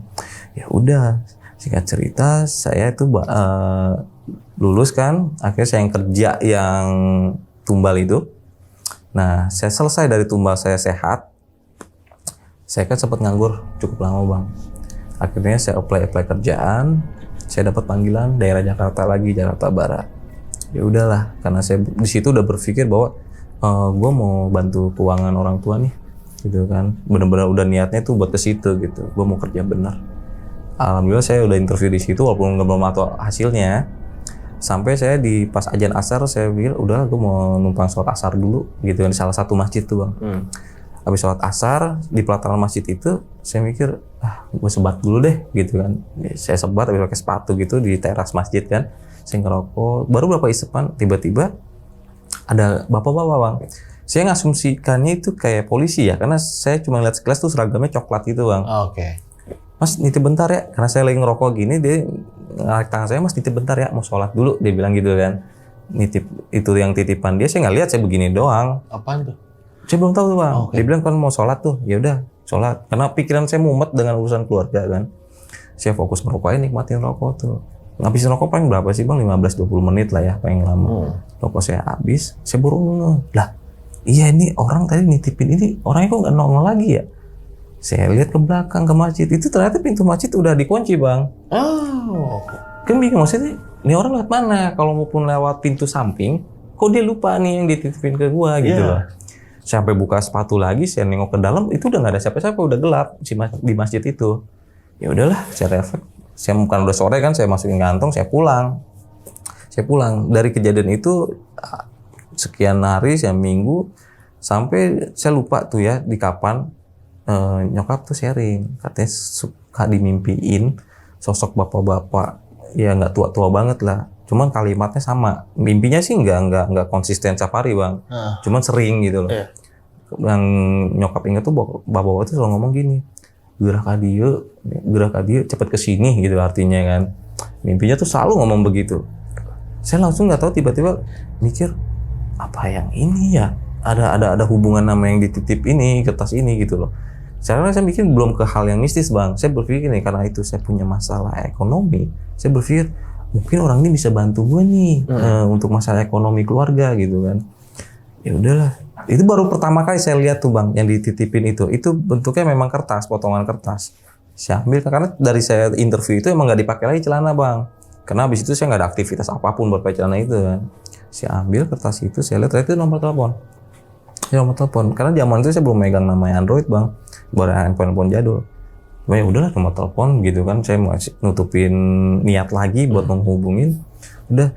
Ya udah, singkat cerita saya itu lulus kan, akhirnya saya yang kerja yang tumbal itu. Nah, saya selesai dari tumbal, saya sehat. Saya kan sempat nganggur cukup lama bang. Akhirnya saya apply kerjaan, saya dapat panggilan daerah Jakarta lagi, Jakarta Barat. Ya udahlah, karena saya di situ udah berpikir bahwa gue mau bantu keuangan orang tua nih, gitu kan. Benar-benar udah niatnya tuh buat ke situ gitu. Gue mau kerja benar. Alhamdulillah saya udah interview di situ walaupun belum tahu hasilnya. Sampai saya di pas ajan asar saya bilang udah gue mau numpang sholat asar dulu gitu kan di salah satu masjid tuh bang. Habis sholat asar di pelataran masjid itu saya mikir gue sebat dulu deh gitu kan. Saya sebat habis pakai sepatu gitu di teras masjid kan. Saya ngerokok, baru berapa isepan tiba-tiba ada bapak-bapak bang. Saya ngasumsikannya itu kayak polisi ya, karena saya cuma lihat sekelas tuh seragamnya coklat gitu bang. Oke. Mas nitip bentar ya, karena saya lagi ngerokok gini, dia narik tangan saya, Mas nitip bentar ya, mau sholat dulu, dia bilang gitu kan. Nitip itu yang titipan dia, saya nggak lihat, saya begini doang. Apaan tuh? Saya belum tahu tuh bang. Dia bilang kan mau sholat tuh, ya udah sholat. Karena pikiran saya mumet dengan urusan keluarga kan. Saya fokus ngerokok aja, nikmatin rokok tuh. Ngabisin rokok paling berapa sih bang? 15-20 menit lah ya, paling lama. Rokok saya habis, saya baru lah. Iya ini orang tadi nitipin ini, orangnya kok nggak nongol lagi ya? Saya lihat ke belakang ke masjid, itu ternyata pintu masjid udah dikunci bang. Oh. Kan bingung maksudnya, ini orang lewat mana? Kalau maupun lewat pintu samping, kok dia lupa nih yang dititipin ke gua gitu loh. Sampai buka sepatu lagi, saya nengok ke dalam, itu udah nggak ada siapa-siapa, udah gelap di masjid itu. Ya udahlah, saya refleks. Saya bukan udah sore kan, saya masukin kantong, saya pulang. Dari kejadian itu sekian hari, seminggu, sampai saya lupa tuh ya di kapan. Nyokap tuh sharing, katanya suka dimimpiin sosok bapak-bapak, ya nggak tua-tua banget lah, cuman kalimatnya sama, mimpinya sih nggak konsisten setiap hari bang, cuman sering gitu loh. Yang nyokap ingat tuh bapak-bapak tuh selalu ngomong gini, gerak adieu cepet kesini gitu artinya kan, mimpinya tuh selalu ngomong begitu. Saya langsung nggak tahu, tiba-tiba mikir apa yang ini ya, ada hubungan nama yang dititip ini, kertas ini gitu loh. Sekarang saya mikir belum ke hal yang mistis bang. Saya berpikir nih, karena itu saya punya masalah ekonomi. Saya berpikir mungkin orang ini bisa bantu gue nih untuk masalah ekonomi keluarga gitu kan. Ya udahlah. Itu baru pertama kali saya lihat tuh bang yang dititipin itu. Itu bentuknya memang kertas, potongan kertas. Saya ambil karena dari saya interview itu emang nggak dipakai lagi celana bang. Karena habis itu saya nggak ada aktivitas apapun buat pakai celana itu kan. Saya ambil kertas itu, saya lihat itu nomor telepon. Ya nomor telepon. Karena zaman itu saya belum megang namanya Android bang. Baru handphone jadul. Ya udahlah nomor telepon gitu kan, saya masih nutupin niat lagi buat menghubungin. Udah,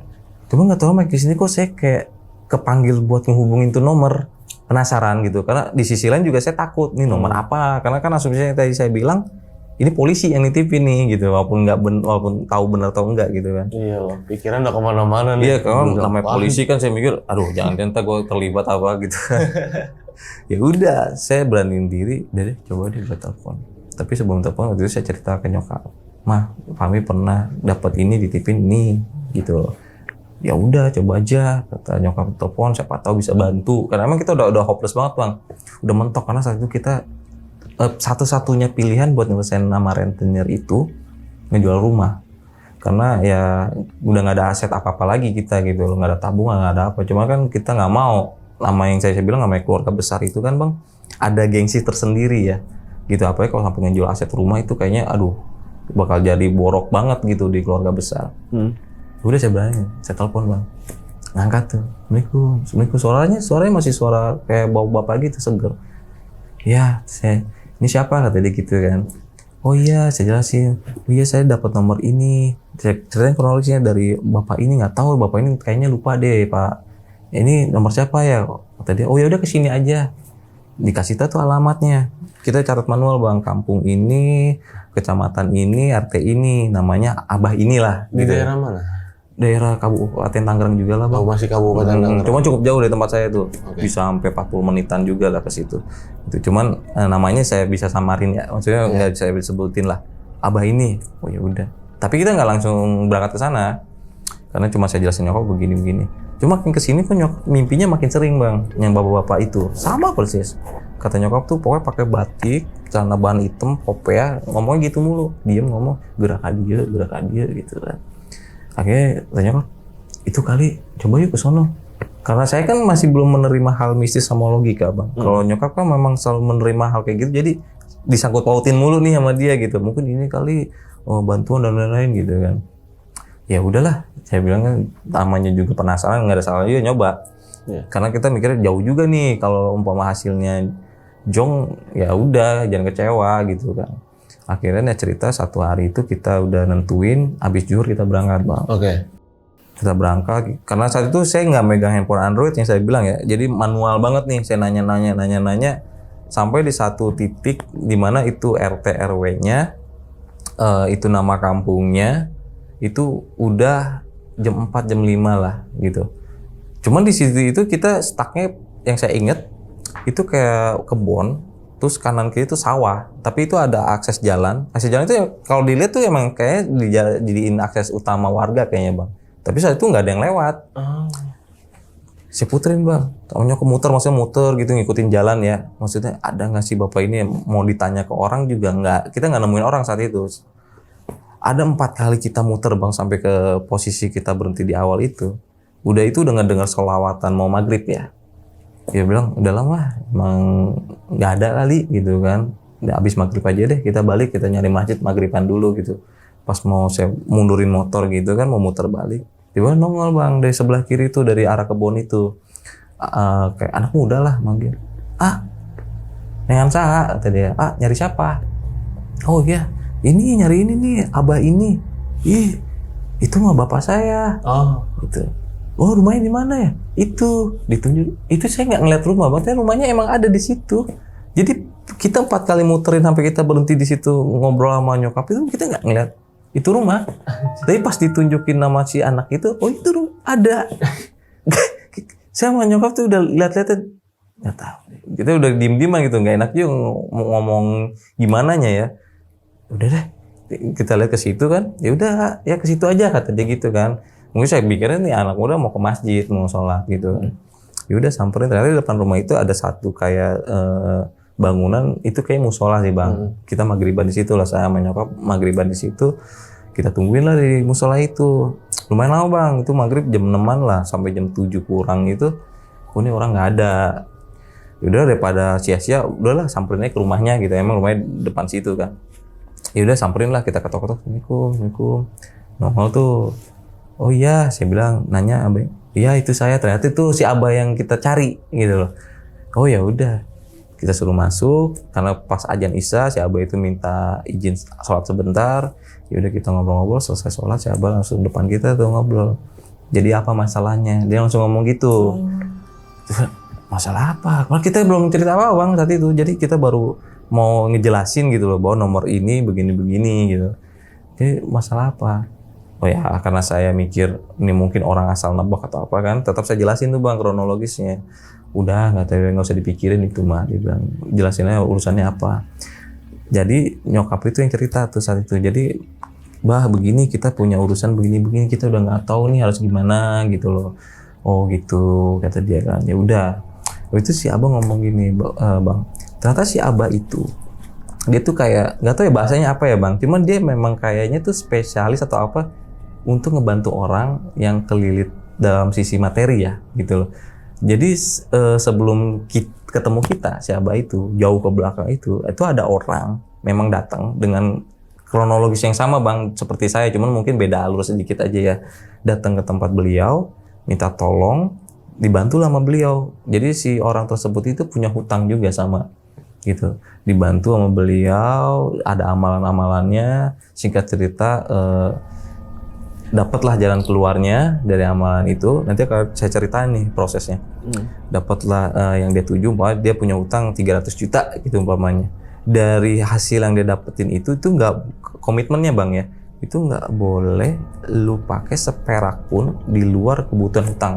cuma nggak tahu makin kesini kok saya kayak kepanggil buat menghubungin tuh nomor, penasaran gitu. Karena di sisi lain juga saya takut nih nomor apa, karena kan asumsinya tadi saya bilang ini polisi yang nitipin nih gitu, walaupun tahu benar atau enggak gitu kan. Iya loh, pikiran udah kemana-mana nih. Iya kalau namanya polisi kan saya mikir, aduh jangan gue terlibat apa gitu. Ya udah, saya beraniin diri, deh coba deh buat telepon. Tapi sebelum telepon waktu itu saya cerita ke nyokap, Mah, Fahmi pernah dapat ini ditipin nih, gitu. Ya udah, coba aja, kata nyokap. Telepon, siapa tahu bisa bantu. Karena emang kita udah hopeless banget bang, udah mentok karena saat itu kita satu-satunya pilihan buat nyelesain nama rentenir itu ngejual rumah. Karena ya udah nggak ada aset apa-apa lagi kita gitu, nggak ada tabungan, nggak ada apa. Cuma kan kita nggak mau. Lama yang saya bilang namanya keluarga besar itu kan bang, ada gengsi tersendiri ya gitu. Apalagi kalau sampai ngejual aset rumah itu kayaknya aduh bakal jadi borok banget gitu di keluarga besar. Udah saya berani, saya telepon bang, ngangkat tuh, Assalamualaikum, suaranya masih suara kayak bapak gitu seger. Ya ini siapa kata dia gitu kan. Oh iya, saya jelasin. Oh iya, saya dapat nomor ini. Saya ceritain kronologisnya dari bapak ini, nggak tahu bapak ini kayaknya lupa deh pak. Ini nomor siapa ya? Kata dia, oh ya udah kesini aja. Dikasih tahu tuh alamatnya. Kita catat manual bang, kampung ini, kecamatan ini, RT ini, namanya Abah inilah. Di gitu. daerah mana? Daerah Kabupaten Tangerang juga lah bang. Oh masih Kabupaten Tangerang. Cuma cukup jauh dari tempat saya tuh. Bisa sampai 40 menitan juga lah ke situ. Itu cuman namanya saya bisa samarin ya. Maksudnya nggak bisa sebutin lah. Abah ini. Oh ya udah. Tapi kita nggak langsung berangkat ke sana. Karena cuma saya jelasin nyokap begini-begini. Cuma makin kesini kok mimpinya makin sering bang, yang bapak-bapak itu sama persis. Kata nyokap tuh pokoknya pakai batik, celana bahan hitam, kopea, ngomongnya gitu mulu. Diem ngomong gerak dia gitu kan. Akhirnya kata nyokap, itu kali coba yuk ke sono. Karena saya kan masih belum menerima hal mistis sama logika bang. Kalau nyokap kan memang selalu menerima hal kayak gitu, jadi disangkut pautin mulu nih sama dia gitu. Mungkin ini kali bantuan dan lain-lain gitu kan. Ya udahlah, saya bilang kan namanya juga penasaran, nggak ada salahnya juga nyoba. Karena kita mikirnya jauh juga nih, kalau umpama hasilnya jong ya udah jangan kecewa gitu kan. Akhirnya cerita satu hari itu kita udah nentuin habis zuhur kita berangkat bang. Kita berangkat karena saat itu saya nggak megang handphone Android yang saya bilang ya, jadi manual banget nih, saya nanya sampai di satu titik di mana itu RT RW-nya, itu nama kampungnya. Itu udah jam 4, jam 5 lah gitu. Cuman di situ itu kita stucknya yang saya inget itu kayak kebon terus kanan kiri itu sawah, tapi itu ada akses jalan itu ya, kalau dilihat tuh emang kayak dijadiin akses utama warga kayaknya bang, tapi saat itu nggak ada yang lewat. Saya puterin bang, tahunya muter, maksudnya muter gitu ngikutin jalan ya, maksudnya ada nggak sih bapak ini, mau ditanya ke orang juga nggak, kita nggak nemuin orang saat itu. Ada 4 kali kita muter bang sampai ke posisi kita berhenti di awal itu. Udah itu dengar sholawatan mau maghrib ya. Dia bilang udah lama emang nggak ada kali gitu kan. Udah abis maghrib aja deh kita balik, kita nyari masjid maghriban dulu gitu. Pas mau saya mundurin motor gitu kan mau muter balik, tiba nongol bang dari sebelah kiri tuh dari arah kebun itu. Kayak anak muda lah manggil. Dengan saha kata dia. Nyari siapa? Oh iya. Ini nyari ini nih, abah ini. Ih, itu mah bapak saya. Gitu. Oh, rumahnya di mana ya? Itu ditunjuk. Itu saya nggak ngeliat rumah, berarti rumahnya emang ada di situ. Jadi kita 4 kali muterin sampai kita berhenti di situ ngobrol sama nyokap itu kita nggak ngeliat itu rumah. Tapi pas ditunjukin nama si anak itu, oh itu ada. Saya sama nyokap tuh udah lihat-lihatin, nggak tahu. Kita udah diem-dieman gitu, nggak enak juga ngomong gimana ya. Udah deh kita lihat ke situ kan, ya udah ya ke situ aja kata dia gitu kan. Mungkin saya pikirnya nih anak muda mau ke masjid mau sholat gitu kan. Ya udah samperin, ternyata di depan rumah itu ada satu kayak bangunan itu kayak musola sih bang. Kita maghriban di situ lah, saya sama nyokap maghriban di situ. Kita tungguin lah di musola itu. Lumayan lama bang, itu maghrib jam 6-an lah sampai jam 7 kurang itu. Oh ini orang nggak ada. Yaudah daripada sia-sia, udahlah samperin aja ke rumahnya gitu. Emang rumahnya depan situ kan. Ya udah samperin lah, kita ketok-ketok, Assalamualaikum. Nongol tuh. Oh iya, saya bilang nanya abang. Iya itu saya, ternyata itu si abah yang kita cari gitu loh. Oh ya udah, kita suruh masuk karena pas azan isya si abah itu minta izin sholat sebentar. Ya udah kita ngobrol-ngobrol, selesai sholat si abah langsung depan kita tuh ngobrol. Jadi apa masalahnya? Dia langsung ngomong gitu. Masalah apa? Kalau kita belum cerita apa bang saat itu, jadi kita baru mau ngejelasin gitu loh bahwa nomor ini begini-begini gitu. Jadi masalah apa? Oh ya karena saya mikir ini mungkin orang asal nebak atau apa kan, tetap saya jelasin tuh bang kronologisnya. Udah nggak usah dipikirin itu mah, dia bilang jelasin aja urusannya apa. Jadi nyokap itu yang cerita tuh saat itu. Jadi bah begini kita punya urusan begini-begini, kita udah nggak tahu nih harus gimana gitu loh. Oh gitu kata dia kan. Ya udah. Itu si abang ngomong gini bang. Ternyata si abah itu dia tuh kayak nggak tahu ya bahasanya apa ya bang, cuman dia memang kayaknya tuh spesialis atau apa untuk ngebantu orang yang kelilit dalam sisi materi ya gitu loh. Jadi sebelum ketemu kita si abah itu jauh ke belakang itu ada orang memang datang dengan kronologis yang sama bang seperti saya, cuman mungkin beda alur sedikit aja ya, datang ke tempat beliau minta tolong dibantu sama beliau. Jadi si orang tersebut itu punya hutang juga sama gitu, dibantu sama beliau, ada amalan-amalannya. Singkat cerita dapatlah jalan keluarnya dari amalan itu. Nanti akan saya ceritain nih prosesnya. Dapatlah yang dia tuju, bahwa dia punya hutang 300 juta gitu umpamanya. Dari hasil yang dia dapetin itu nggak, komitmennya bang ya, itu nggak boleh lu pakai seperak pun di luar kebutuhan hutang.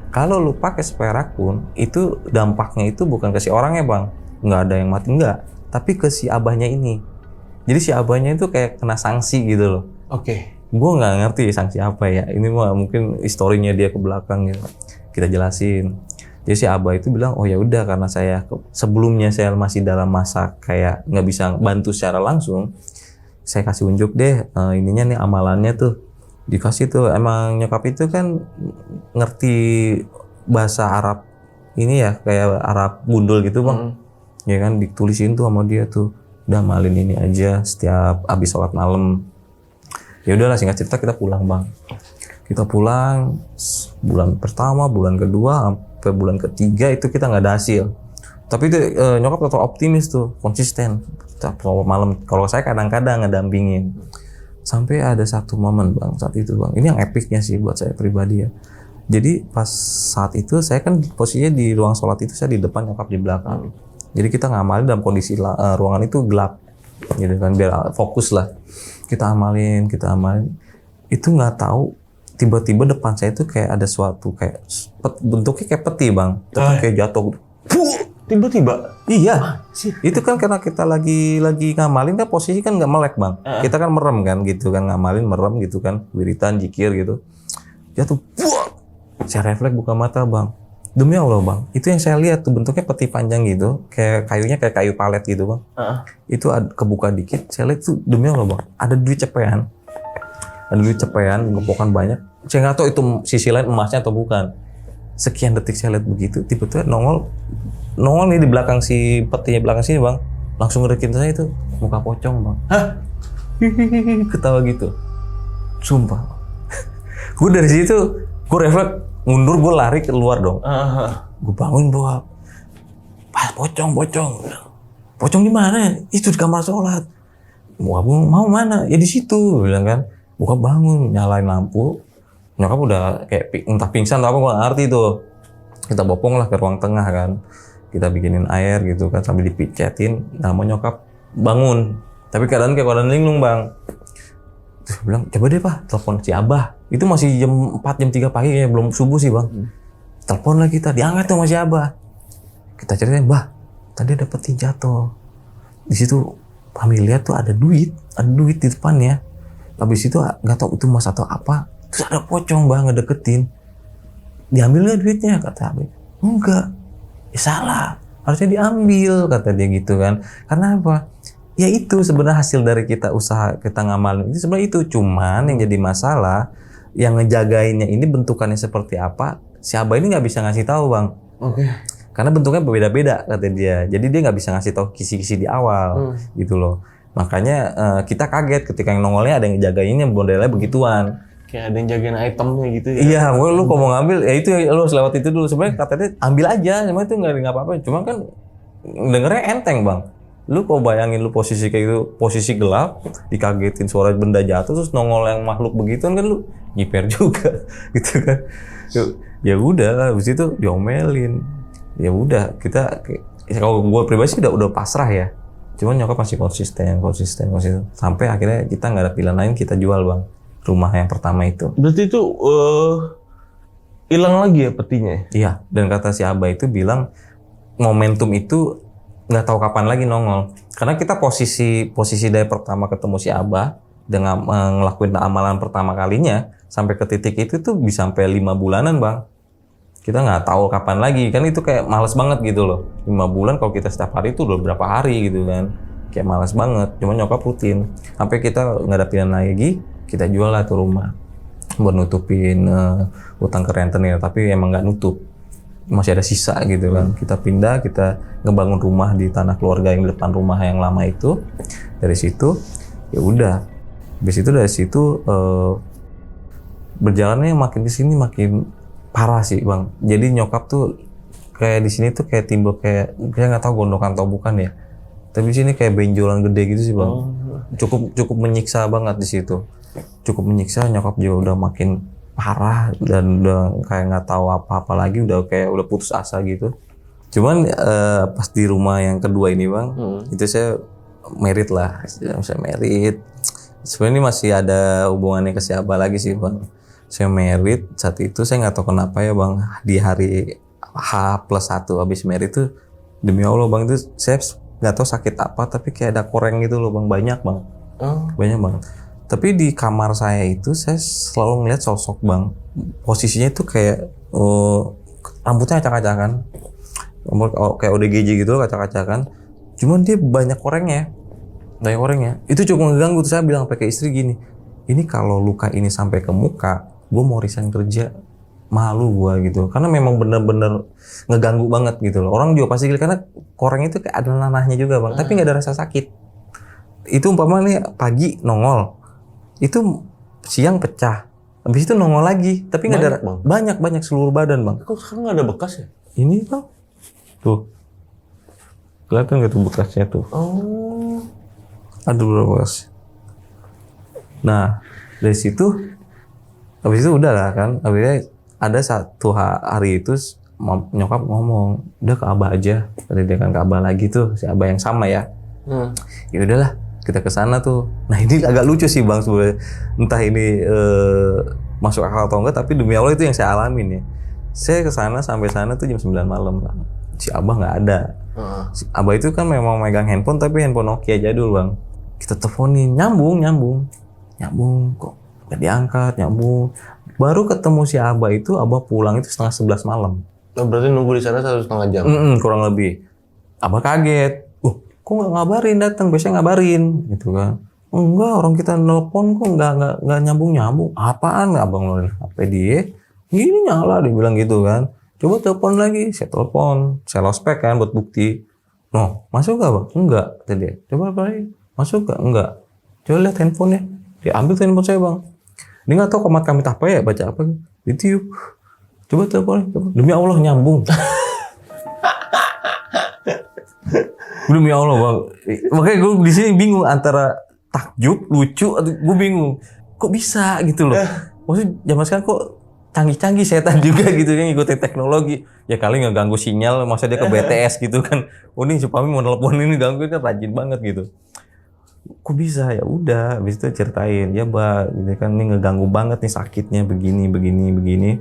Kalau lu pakai seperak pun, itu dampaknya itu bukan ke si orangnya bang, nggak ada yang mati nggak, tapi ke si abahnya ini. Jadi si abahnya itu kayak kena sanksi gitu loh. Oke. Gue nggak ngerti sanksi apa ya. Ini mah mungkin historinya dia ke belakang gitu. Kita jelasin. Jadi si abah itu bilang, oh ya udah karena saya sebelumnya saya masih dalam masa kayak nggak bisa bantu secara langsung, saya kasih unjuk deh ininya nih amalannya tuh. Dikasih tuh, emang nyokap itu kan ngerti bahasa Arab ini ya, kayak Arab gundul gitu bang. Ya kan ditulisin tuh sama dia tuh, udah malin ini aja setiap habis sholat malam. Ya udahlah singkat cerita kita pulang bang. Kita pulang bulan pertama, bulan kedua, sampai bulan ketiga itu kita nggak ada hasil. Tapi itu nyokap tetap optimis tuh, konsisten. Kalau malam, kalau saya kadang-kadang ngedampingin. Sampai ada satu momen bang saat itu bang, ini yang epicnya sih buat saya pribadi ya. Jadi pas saat itu saya kan posisinya di ruang sholat itu, saya di depan, nyokap di belakang. Jadi kita ngamalin dalam kondisi ruangan itu gelap, gitu kan, biar fokus lah. Kita amalin. Itu nggak tahu tiba-tiba depan saya itu kayak ada suatu kayak bentuknya kayak peti bang, tapi kayak jatuh. Tiba-tiba? Iya. Sih. Itu kan karena kita lagi ngamalin kan posisi kan nggak melek bang. Kita kan merem kan gitu kan, ngamalin merem gitu kan, wiritan jikir gitu. Jatuh, buah. Saya refleks buka mata bang. Demi Allah bang, itu yang saya lihat tuh bentuknya peti panjang gitu, kayak kayunya kayak kayu palet gitu bang. Itu kebuka dikit, saya lihat tuh demi Allah bang, ada duit cepean, gempokan banyak. Saya nggak tahu itu sisi lain emasnya atau bukan. Sekian detik saya lihat begitu, tiba-tiba nongol nih di belakang si petinya belakang sini bang, langsung ngerekin saya itu muka pocong bang. Hah? Ketawa gitu, sumpah. Gue dari situ, gue refleks mundur, gue lari keluar dong. Gue bangun bawa pocong di mana? Itu di kamar sholat. Mau mana? Ya di situ, gue bilang kan. Buka bangun, nyalain lampu. Nyokap udah kayak entah pingsan atau apa, gue gak ngerti tuh. Kita bopong lah ke ruang tengah kan. Kita bikinin air gitu kan sambil dipicetin. Nah mau nyokap bangun. Tapi keadaan kayak keadaan linglung bang. Terus bilang, coba deh pak, telepon si Abah. Itu masih jam 4, jam 3 pagi kayaknya, belum subuh sih bang. Telepon lah kita, diangkat tuh sama si Abah. Kita ceritain, bah, tadi ada peti jatuh. Di situ kami lihat tuh ada duit di depannya. Habis itu nggak tahu itu emas atau apa. Terus ada pocong bang ngedeketin. Diambil nggak duitnya kata Abah. Enggak, ya salah. Harusnya diambil kata dia gitu kan. Karena apa? Ya itu sebenarnya hasil dari kita usaha kita ngamalin itu sebenarnya itu, cuman yang jadi masalah yang ngejagainnya ini bentukannya seperti apa, si Abah ini nggak bisa ngasih tahu bang. Oke. Karena bentuknya berbeda-beda kata dia, jadi dia nggak bisa ngasih tahu kisi-kisi di awal gitu loh. Makanya kita kaget ketika yang nongolnya ada yang ngejagainnya modelnya begituan. Kayak ada yang jagain itemnya gitu ya. Iya, lu kalau mau ngambil ya itu lu harus lewat itu dulu. Sebenarnya katanya ambil aja, cuma itu nggak apa-apa. Cuma kan dengernya enteng bang. Lu kok bayangin lu posisi kayak gitu, posisi gelap, dikagetin suara benda jatuh terus nongol yang makhluk begitu kan lu nyiper juga gitu kan. Ya udah, habis itu diomelin. Ya udah, kita kalau gue pribadi sih udah pasrah ya. Cuman nyokap masih konsisten sampai akhirnya kita nggak ada pilihan lain, kita jual bang rumah yang pertama itu. Berarti itu hilang lagi ya petinya? Iya, dan kata si Abah itu bilang momentum itu nggak tahu kapan lagi nongol. Karena kita posisi dari pertama ketemu si Abah dengan ngelakuin amalan pertama kalinya sampai ke titik itu tuh bisa sampai 5 bulanan bang. Kita nggak tahu kapan lagi, kan itu kayak males banget gitu loh. 5 bulan kalau kita setiap hari itu udah berapa hari gitu kan, kayak males banget. Cuma nyokap rutin sampai kita nggak ada pilihan lagi, kita jual lah tuh rumah buat nutupin utang ke rentenir, tapi emang nggak nutup, masih ada sisa gitu kan. Kita pindah, kita ngebangun rumah di tanah keluarga yang di depan rumah yang lama itu. Dari situ ya udah, dari situ berjalannya makin kesini makin parah sih bang. Jadi nyokap tuh kayak di sini tuh kayak timbul kayak nggak tahu gondokan atau bukan ya, tapi di sini kayak benjolan gede gitu sih bang. Cukup menyiksa banget di situ, cukup menyiksa. Nyokap juga udah makin parah dan udah kayak nggak tahu apa-apa lagi, udah putus asa gitu. Cuman pas di rumah yang kedua ini bang, itu saya merit lah, saya merit. Sebenarnya ini masih ada hubungannya ke si Abah lagi sih bang. Saya merit saat itu, saya nggak tahu kenapa ya bang, di hari H+1 habis merit tuh demi Allah bang, itu saya nggak tahu sakit apa, tapi kayak ada koreng gitu loh bang, banyak bang. Banyak banget. Tapi di kamar saya itu saya selalu ngeliat sosok bang, posisinya itu kayak rambutnya acak-acakan, kayak ODGJ gitu loh, acak-acakan. Cuman dia banyak korengnya. Itu cukup mengganggu. Terus saya bilang pakai istri gini, ini kalau luka ini sampai ke muka, gue mau resign kerja, malu gue gitu. Karena memang bener-bener ngeganggu banget gitu loh. Orang juga pasti gila, karena koreng itu kayak ada nanahnya juga bang, tapi nggak ada rasa sakit. Itu umpama nih pagi nongol, itu siang pecah, habis itu nongol lagi, tapi nggak ada bang. Banyak seluruh badan bang. Kok sekarang nggak ada bekas ya? Ini bang, tuh kelihatan nggak tuh bekasnya tuh? Ada beberapa bekas. Nah dari situ, habis itu udah lah kan. Habisnya ada satu hari itu nyokap ngomong, udah ke Abah aja. Tadi dia kan ke Abah lagi tuh, si Abah yang sama ya. Ya udahlah, kita ke sana tuh. Nah ini agak lucu sih bang sebenarnya. Entah ini masuk akal atau enggak, tapi demi Allah itu yang saya alamin ya. Saya ke sana sampai sana tuh jam 9 malam bang. si Abah nggak ada. Si Abah itu kan memang megang handphone tapi handphone Nokia jadul bang. Kita teleponin, nyambung kok nggak diangkat, nyambung. Baru ketemu si Abah itu, Abah pulang itu 10:30 malam. Oh, berarti nunggu di sana 1,5 jam. Kurang lebih. Abah kaget, kok nggak ngabarin datang, biasanya ngabarin gitu kan. Enggak, orang kita nelpon kok nggak nyambung. Apaan abang ngeluarin HP dia? Gini nyala, dia bilang gitu kan. Coba telepon lagi, saya telepon, saya lospek kan buat bukti. No, masuk gak bang? Enggak, kata dia. Coba balik, masuk gak? Enggak. Coba lihat handphonenya. Dia ambil handphone saya bang. Dia nggak tahu komat kami apa ya, baca apa? Ditiup. Coba telepon, coba. Demi Allah nyambung. Demi Allah bang. Makanya gue di sini bingung antara takjub, lucu, atau gue bingung. Kok bisa gitu loh? Maksudnya zaman sekarang kok canggih-canggih setan juga gitu kan ngikutin teknologi. Ya kali ngeganggu sinyal, masa dia ke BTS gitu kan. Oh ini Supami mau telepon ini ganggu kan rajin banget gitu. Kok bisa? Ya udah, habis itu ceritain. Ya Mbak, ini kan ini ngeganggu banget nih sakitnya begini.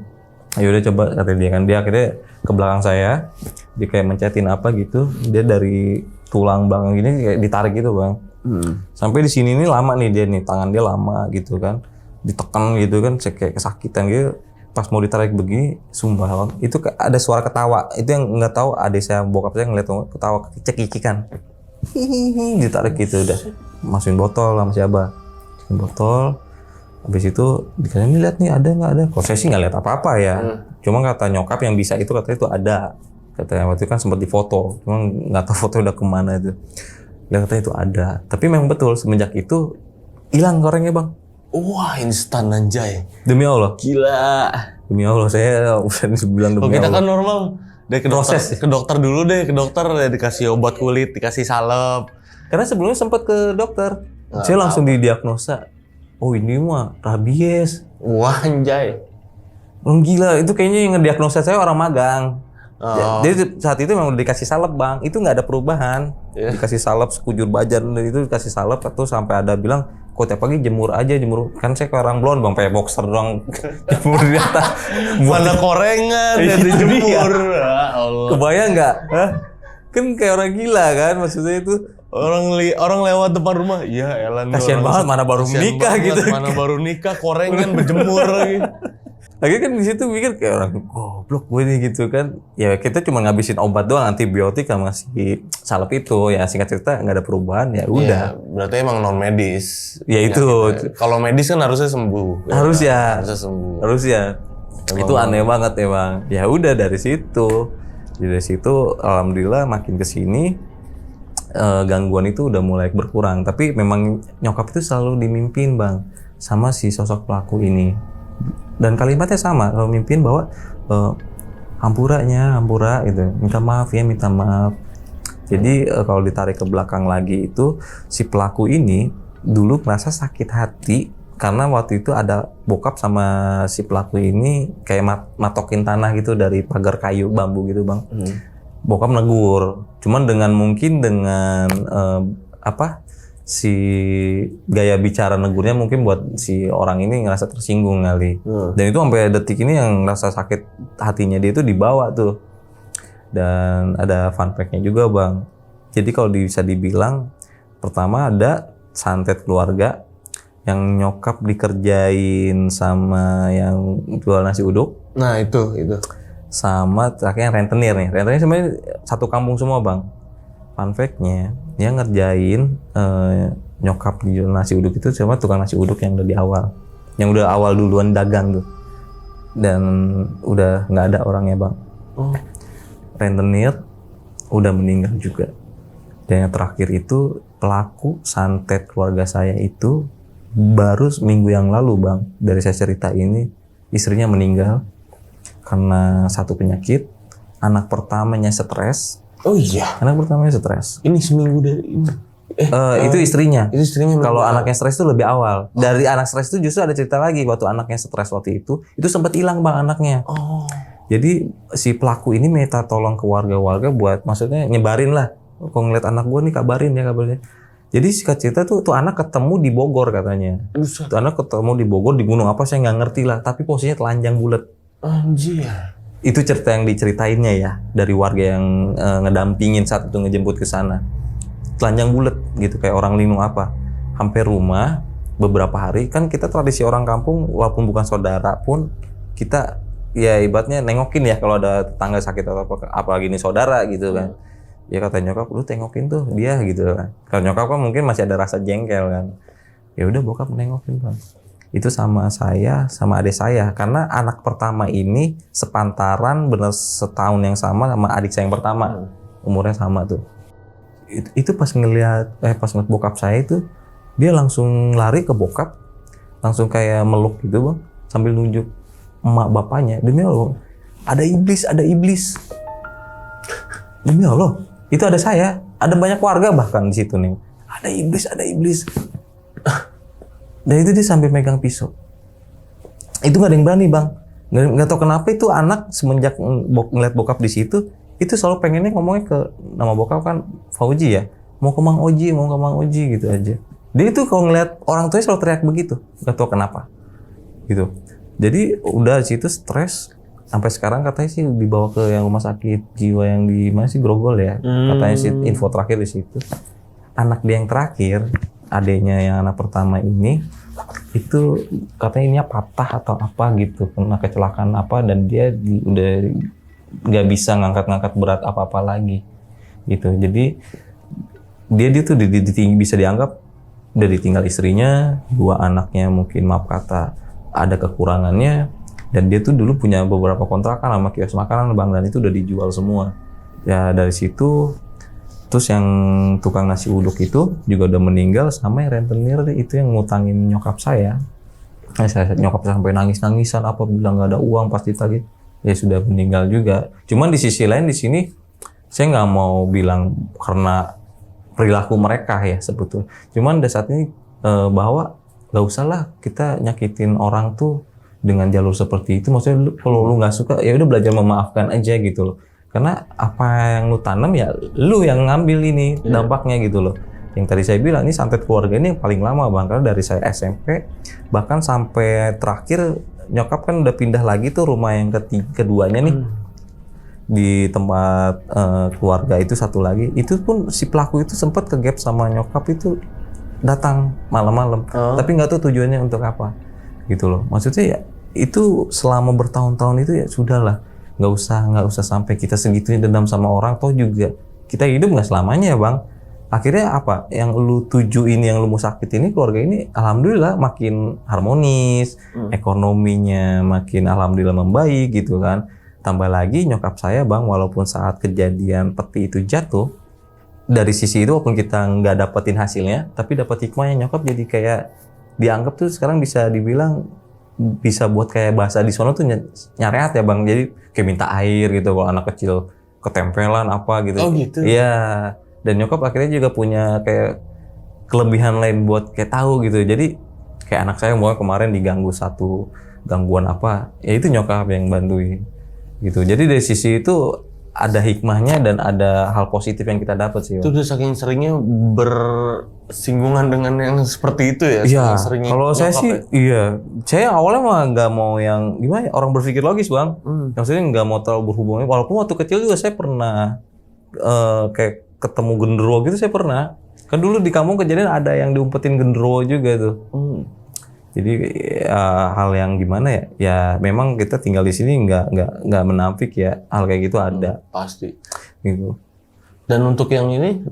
Ayo udah coba kata dia kan. Dia akhirnya ke belakang saya. Dia kayak mencetin apa gitu. Dia dari tulang belakang gini kayak ditarik gitu bang. Sampai di sini nih lama nih dia nih, tangan dia lama gitu kan. Ditekan gitu kan, kayak kesakitan gitu. Pas mau ditarik begini, sumpah bang, itu ada suara ketawa. Itu yang nggak tahu adik saya, bokap saya ngeliat ketawa cekik-cekikan. Hihihi, ditarik gitu udah. Masukin botol sama si Abah. Masukin botol. Habis itu dikasih ini lihat nih ada nggak ada. Kalau saya sih nggak lihat apa-apa ya. Cuma kata nyokap yang bisa itu katanya itu ada. Katanya waktu itu kan sempat difoto. Cuma nggak tahu foto udah kemana itu. Dia katanya itu ada. Tapi memang betul semenjak itu hilang orangnya bang. Wah, instan anjay. Demi Allah. Gila. Demi Allah saya udah bilang demi Allah. Kita kan normal. Deh ke dokter, Proses. ke dokter dulu deh, ke dokter dikasih obat kulit, dikasih salep. Karena sebelumnya sempat ke dokter. Saya langsung didiagnosa. Oh ini mah rabies. Wah, anjay. Gila, itu kayaknya yang ngediagnosa saya orang magang. Oh. Jadi saat itu memang udah dikasih salep bang, itu nggak ada perubahan. Dikasih salep sekujur badan dan itu dikasih salep atau sampai ada bilang kok tiap pagi jemur aja kan saya ke orang blond bang, pakai boxer doang jemur di atas. Mana korengan dan dijemur. Ya Allah. Kebayang nggak? Kan kayak orang gila kan maksudnya itu. Orang lewat depan rumah, ya elan. Kasian banget mana baru menikah gitu. Mana baru nikah, korengan berjemur lagi. Akhirnya kan di situ mikir kayak orang goblok gue nih gitu kan. Ya kita cuma ngabisin obat doang, antibiotik sama si salep itu. Ya singkat cerita nggak ada perubahan ya udah. Berarti emang non medis. Ya itu. Kalau medis kan harusnya sembuh. Harus ya. Harusnya sembuh. Harus ya. Itu aneh banget emang. Ya udah dari situ. Dari situ alhamdulillah makin kesini gangguan itu udah mulai berkurang. Tapi memang nyokap itu selalu dimimpin bang sama si sosok pelaku ini. Dan kalimatnya sama, kalau mimpin bahwa hampura gitu, minta maaf. Jadi kalau ditarik ke belakang lagi itu si pelaku ini dulu merasa sakit hati karena waktu itu ada bokap sama si pelaku ini kayak matokin tanah gitu dari pagar kayu bambu gitu bang. Bokap negur, cuman dengan si gaya bicara negurnya mungkin buat si orang ini ngerasa tersinggung kali. Dan itu sampai detik ini yang ngerasa sakit hatinya dia itu dibawa tuh. Dan ada fun fact-nya juga bang. Jadi kalau bisa dibilang pertama ada santet keluarga yang nyokap dikerjain sama yang jual nasi uduk. Nah itu. Sama terakhir rentenir nih. Rentenir sebenarnya satu kampung semua bang. Fun fact-nya dia ngerjain nyokap di nasi uduk itu sama tukang nasi uduk yang udah di awal, yang udah awal duluan dagang tuh, dan udah nggak ada orangnya bang. Rentenir udah meninggal juga. Dan yang terakhir itu pelaku santet keluarga saya itu baru minggu yang lalu bang, dari saya cerita ini istrinya meninggal karena satu penyakit, anak pertamanya stres. Oh iya. Anak pertamanya stres. Ini seminggu dari ini. Itu istrinya. Itu istrinya. Kalau anaknya stres itu lebih awal. Dari anak stres itu justru ada cerita lagi waktu anaknya stres waktu itu sempat hilang bang anaknya. Jadi si pelaku ini minta tolong ke warga-warga buat maksudnya nyebarin lah. Kalau ngeliat anak gue nih kabarin. Jadi singkat cerita tuh anak ketemu di Bogor katanya. Tuh anak ketemu di Bogor di gunung apa saya nggak ngerti lah. Tapi posisinya telanjang bulat. Anjir. Itu cerita yang diceritainnya ya dari warga yang ngedampingin saat itu ngejemput ke sana. Telanjang bulat gitu kayak orang linung apa. Sampai rumah beberapa hari kan kita tradisi orang kampung walaupun bukan saudara pun kita ya ibaratnya nengokin ya kalau ada tetangga sakit atau apalagi ini saudara gitu kan. Ya kata nyokap lu tengokin tuh dia gitu kan. Kalau nyokap kan mungkin masih ada rasa jengkel kan. Ya udah bokap nengokin Bang. Itu sama saya sama adik saya karena anak pertama ini sepantaran bener setahun yang sama adik saya yang pertama. Umurnya sama tuh. Itu pas ngelihat bokap saya itu dia langsung lari ke bokap, langsung kayak meluk gitu Bang, sambil nunjuk emak bapaknya. Demi Allah, ada iblis. Demi Allah, itu ada saya, ada banyak warga bahkan di situ nih. Ada iblis. Dan itu dia sambil megang pisau. Itu nggak ada yang berani Bang. Nggak tahu kenapa itu anak semenjak ngeliat bokap di situ, itu selalu pengennya ngomongnya ke nama bokap kan Fauji ya, mau ke Mang Oji gitu aja. Dia itu kalau ngeliat orang tuanya selalu teriak begitu, nggak tahu kenapa, gitu. Jadi udah di situ stres sampai sekarang katanya sih dibawa ke yang rumah sakit jiwa yang di mana sih Grogol ya, katanya sih info terakhir di situ. Anak dia yang terakhir, adiknya yang anak pertama ini, itu katanya ininya patah atau apa gitu, kena kecelakaan apa dan dia udah nggak bisa ngangkat berat apa lagi, gitu. Jadi dia tuh bisa dianggap udah ditinggal istrinya, 2 anaknya mungkin maaf kata ada kekurangannya, dan dia tuh dulu punya beberapa kontrakan sama kios makanan Bang, dan itu udah dijual semua. Ya dari situ terus yang tukang nasi uduk itu juga udah meninggal, sama yang rentenir itu yang ngutangin nyokap saya. Nyokap sampai nangis-nangisan apa bilang nggak ada uang pasti ditagih. Ya sudah meninggal juga. Cuman di sisi lain di sini saya nggak mau bilang karena perilaku mereka ya sebetulnya. Cuman di saat ini bahwa nggak usah lah kita nyakitin orang tuh dengan jalur seperti itu. Maksudnya kalau lu nggak suka ya udah belajar memaafkan aja gitu loh. Karena apa yang lu tanam ya lu yang ngambil ini dampaknya gitu loh. Yang tadi saya bilang ini santet keluarga ini yang paling lama Bang, karena dari saya SMP bahkan sampai terakhir nyokap kan udah pindah lagi tuh rumah yang keduanya nih. Di tempat keluarga itu satu lagi, itu pun si pelaku itu sempat ke gap sama nyokap itu datang malam-malam, tapi nggak tahu tujuannya untuk apa, gitu loh. Maksudnya ya itu selama bertahun-tahun itu ya sudahlah, nggak usah sampai kita segitunya dendam sama orang. Toh juga kita hidup nggak selamanya ya Bang. Akhirnya apa yang lu tuju ini, yang lu mau sakit ini, keluarga ini alhamdulillah makin harmonis, ekonominya makin alhamdulillah membaik gitu kan. Tambah lagi nyokap saya Bang, walaupun saat kejadian peti itu jatuh, dari sisi itu walaupun kita nggak dapetin hasilnya, tapi dapat hikmahnya. Nyokap jadi kayak dianggap tuh sekarang bisa dibilang bisa buat kayak bahasa di sono tuh nyareat ya Bang. Jadi kayak minta air gitu kalau anak kecil ketempelan apa gitu. Oh gitu? Iya. Dan nyokap akhirnya juga punya kayak kelebihan lain buat kayak tahu gitu. Jadi kayak anak saya mau kemarin diganggu satu gangguan apa, ya itu nyokap yang bantuin. Gitu. Jadi dari sisi itu ada hikmahnya dan ada hal positif yang kita dapat sih. Itu udah saking seringnya bersinggungan dengan yang seperti itu ya? Iya. Kalau saya sih, iya. Saya awalnya mah nggak mau yang gimana ya, orang berpikir logis Bang. Maksudnya nggak mau terlalu berhubungan. Walaupun waktu kecil juga saya pernah kayak ketemu genderuwo gitu, saya pernah. Kan dulu di kampung kejadian ada yang diumpetin genderuwo juga tuh. Jadi hal yang gimana ya? Ya memang kita tinggal di sini nggak menampik ya, hal kayak gitu ada. Pasti. Gitu. Dan untuk yang ini,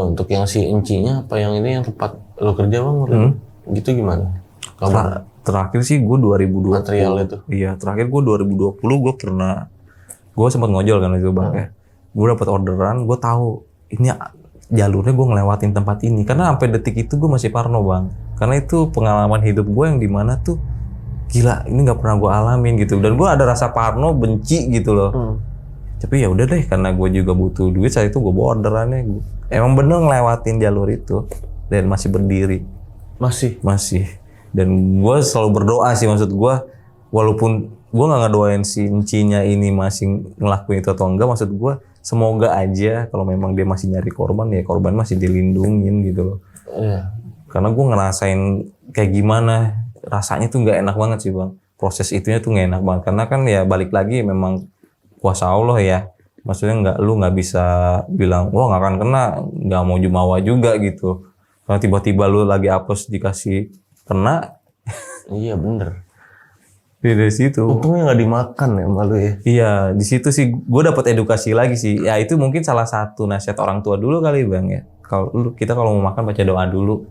untuk yang si encinya apa yang ini yang tempat lo kerja Bang? Gitu gimana? Kabar? Terakhir sih gue 2020. Material itu? Iya, terakhir gue 2020 gue sempat ngojol kan itu Bang ya. Gue dapet orderan, gue tahu ini jalurnya gue ngelewatin tempat ini. Karena sampai detik itu gue masih parno Bang. Karena itu pengalaman hidup gue yang dimana tuh gila, ini nggak pernah gue alamin gitu. Dan gue ada rasa parno, benci gitu loh. Tapi ya udah deh, karena gue juga butuh duit saat itu, gue bawa orderannya. Emang bener ngelewatin jalur itu dan masih berdiri. Masih. Dan gue selalu berdoa sih, maksud gue walaupun gue nggak ngedoain si encinya ini masih ngelakuin itu atau enggak, maksud gue semoga aja kalau memang dia masih nyari korban, ya korban masih dilindungin gitu loh. Karena gue ngerasain kayak gimana rasanya tuh nggak enak banget sih Bang. proses itunya tuh nggak enak banget karena kan ya balik lagi memang kuasa Allah ya. Maksudnya lu nggak bisa bilang wah nggak akan kena, nggak mau jumawa juga gitu. Kalau tiba-tiba lu lagi apes dikasih kena, Iya bener. dari situ. Untungnya nggak dimakan ya malu ya. Iya, di situ sih gue dapat edukasi lagi sih. Ya itu mungkin salah satu nasihat orang tua dulu kali Bang ya. Kita kalau mau makan baca doa dulu.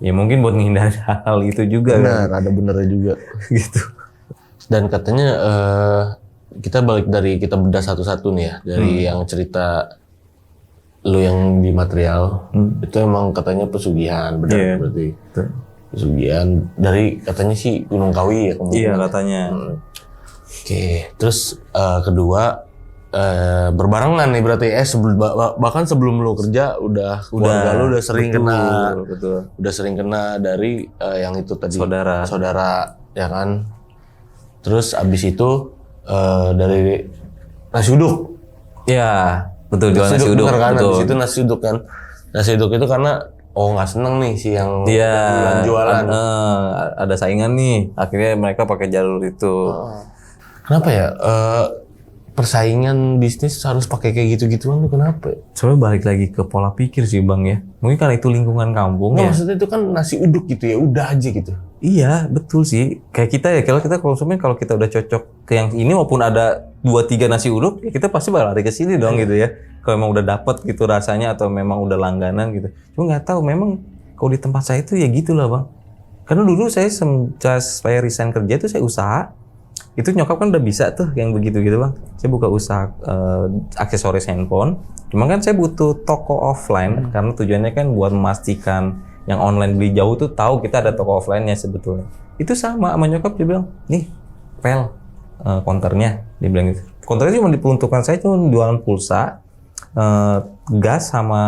Ya mungkin buat menghindari hal itu juga. Benar, ada benernya juga. Gitu. Dan katanya kita balik dari kita bedah satu-satu nih ya dari yang cerita lu yang di material itu emang katanya pesugihan benar berarti pesugihan dari katanya sih Gunung Kawi ya kemungkinan. Iya katanya. Oke, terus kedua berbarengan nih berarti bahkan sebelum lu kerja keluarga lu udah sering kena udah sering kena dari yang itu tadi saudara ya kan. Terus abis itu dari nasi uduk. Iya, betul jual nasi uduk. Bener kan? Betul. Abis itu nasi uduk kan. Nasi uduk itu karena nggak seneng nih si yang jualan. Ada saingan nih. Akhirnya mereka pakai jalur itu. Kenapa ya? Persaingan bisnis harus pakai kayak gitu-gituan tuh kenapa? Soalnya balik lagi ke pola pikir sih Bang ya. Mungkin karena itu lingkungan kampung ya. Maksudnya itu kan nasi uduk gitu ya, udah aja gitu. Iya, betul sih. Kayak kita ya, kalau kita konsumen kalau kita udah cocok ke yang ini maupun ada 2-3 nasi uduk, ya kita pasti bakal lari ke sini dong gitu ya. Kalau memang udah dapet gitu rasanya atau memang udah langganan gitu. Cuma nggak tahu memang kalau di tempat saya itu ya gitulah Bang. Karena dulu saya saya resign kerja itu saya usaha. Itu nyokap kan udah bisa tuh yang begitu-gitu Bang. Saya buka usaha aksesoris handphone. Cuma kan saya butuh toko offline karena tujuannya kan buat memastikan yang online beli jauh tuh tahu kita ada toko offline-nya sebetulnya. Itu sama nyokap dia bilang, nih pel konternya, dia bilang gitu. Konternya cuma diperuntukkan saya cuma jualan pulsa, gas sama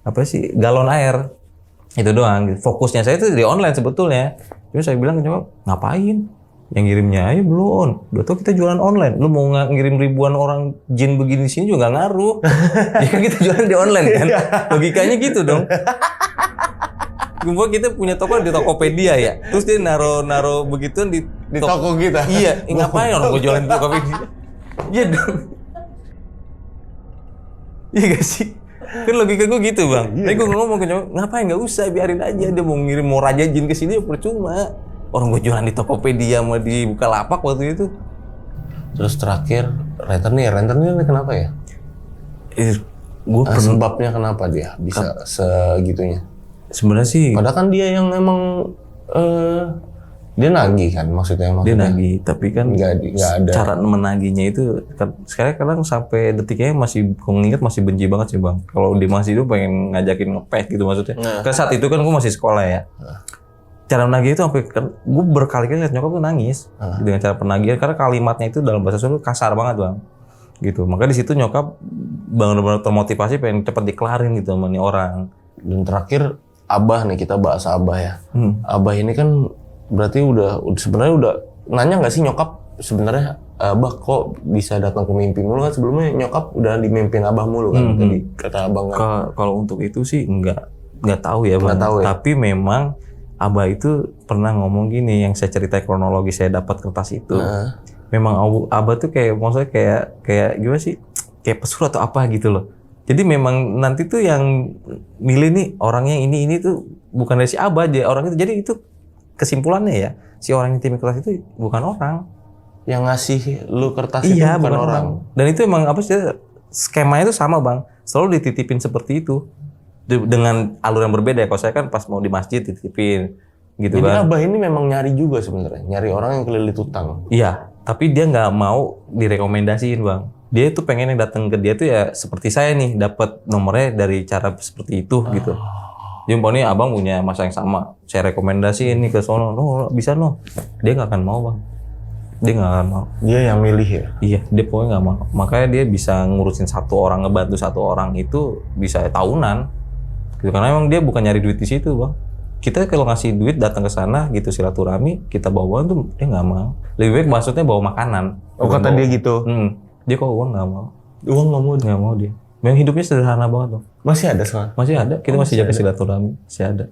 apa sih galon air itu doang. Fokusnya saya itu di online sebetulnya. Terus saya bilang ke nyokap, ngapain? Yang ngirimnya aja belum. Udah tau kita jualan online. Lu mau ngirim ribuan orang jin begini sini juga nggak ngaruh. Ya kan kita jualan di online kan. Logikanya gitu dong. Gua kita punya toko di Tokopedia ya. Terus dia naro begituan di toko kita. Iya, ngapain orang gua jualan di Tokopedia? Iya dong. Iya gak sih? Kan logika gua gitu Bang. Tapi gua ngomong ke nyokap, ngapain nggak usah biarin aja dia mau ngirim mau raja jin ke sini ya percuma. Orang gua jualan di Tokopedia mau di Bukalapak waktu itu. Terus terakhir rentenir kenapa ya? Sebabnya kenapa dia bisa segitunya? Sebenarnya sih padahal kan dia yang emang dia nagih kan maksudnya dia nagih tapi kan nggak ada cara menagihnya itu kan sekarang kadang sampai detiknya masih kalau nginget masih benci banget sih Bang kalau dia masih itu pengen ngajakin ngepet gitu maksudnya kan saat itu kan gue masih sekolah ya cara menagih itu sampai kan gue berkali-kali lihat nyokap tuh nangis dengan cara penagihan karena kalimatnya itu dalam bahasa Sunda kasar banget Bang gitu maka di situ nyokap benar-benar termotivasi pengen cepet dikelarin gitu sama nih orang. Dan terakhir Abah nih kita bahas Abah ya. Abah ini kan berarti sebenarnya udah nanya nggak sih nyokap sebenarnya Abah kok bisa datang ke mimpi mulu kan sebelumnya nyokap udah dimimpin Abah mulu kan tadi kata Abang kan. Kalau untuk itu sih nggak tahu ya Bang. Tahu ya? Tapi memang Abah itu pernah ngomong gini yang saya cerita kronologi saya dapat kertas itu. Memang Abah tuh kayak maksudnya kayak gimana sih? Kayak pesuruh atau apa gitu loh. Jadi memang nanti tuh yang milih nih orangnya ini tuh bukan dari si Abah aja orang itu. Jadi itu kesimpulannya ya si orang yang tim kertas itu bukan orang. Yang ngasih lu kertas itu bukan orang. Dan itu emang apa sih skemanya itu sama Bang. Selalu dititipin seperti itu dengan alur yang berbeda ya. Kalau saya kan pas mau di masjid dititipin gitu. Jadi kan. Abah ini memang nyari juga sebenarnya, nyari orang yang kelilit utang. Iya, tapi dia nggak mau direkomendasiin Bang. Dia tuh pengen yang datang ke dia tuh ya seperti saya nih, dapat nomornya dari cara seperti itu gitu. Jadi nih abang punya masa yang sama, saya rekomendasi ini ke sono, bisa dia nggak akan mau Bang. Dia nggak akan mau. Dia yang milih ya? Iya, dia pokoknya nggak mau. Makanya dia bisa ngurusin satu orang, ngebantu satu orang itu bisa tahunan. Gitu. Karena emang dia bukan nyari duit di situ Bang. Kita kalau ngasih duit datang ke sana gitu silaturahmi, kita bawa tuh dia nggak mau. Lebih baik maksudnya bawa makanan. Kata dia gitu? Dia kok uang nggak mau. Uang nggak mau dia. Memang hidupnya sederhana banget loh. Masih ada sekarang? Masih ada. Kita masih jaga silaturahmi. Masih ada.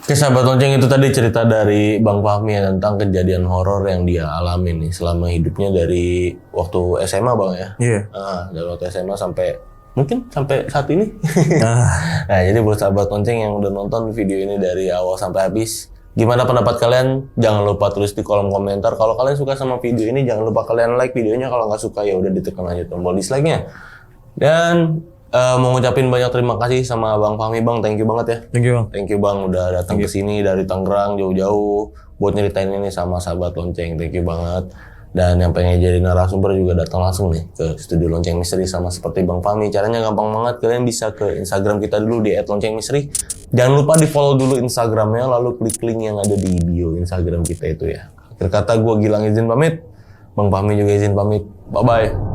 Oke, sahabat lonceng, itu tadi cerita dari Bang Fahmi tentang kejadian horor yang dia alami nih selama hidupnya dari waktu SMA Bang ya. Iya. Dari waktu SMA sampai mungkin sampai saat ini. Ah, Nah, jadi buat sahabat lonceng yang udah nonton video ini dari awal sampai habis, gimana pendapat kalian? Jangan lupa tulis di kolom komentar. Kalau kalian suka sama video ini, jangan lupa kalian like videonya. Kalau nggak suka ya udah ditekan aja tombol dislike-nya. Dan mau ngucapin banyak terima kasih sama Bang Fahmi. Bang, thank you banget ya. thank you Bang. Thank you Bang udah datang ke sini dari Tangerang jauh-jauh buat nyeritain ini sama sahabat lonceng. Thank you banget. Dan yang pengen jadi narasumber juga datang langsung nih ke studio Lonceng Misteri sama seperti Bang Fahmi. Caranya gampang banget, kalian bisa ke Instagram kita dulu di @loncengmisteri. Jangan lupa di-follow dulu Instagramnya, lalu klik link yang ada di bio Instagram kita itu ya. Akhir kata gue Gilang izin pamit, Bang Fahmi juga izin pamit. Bye-bye.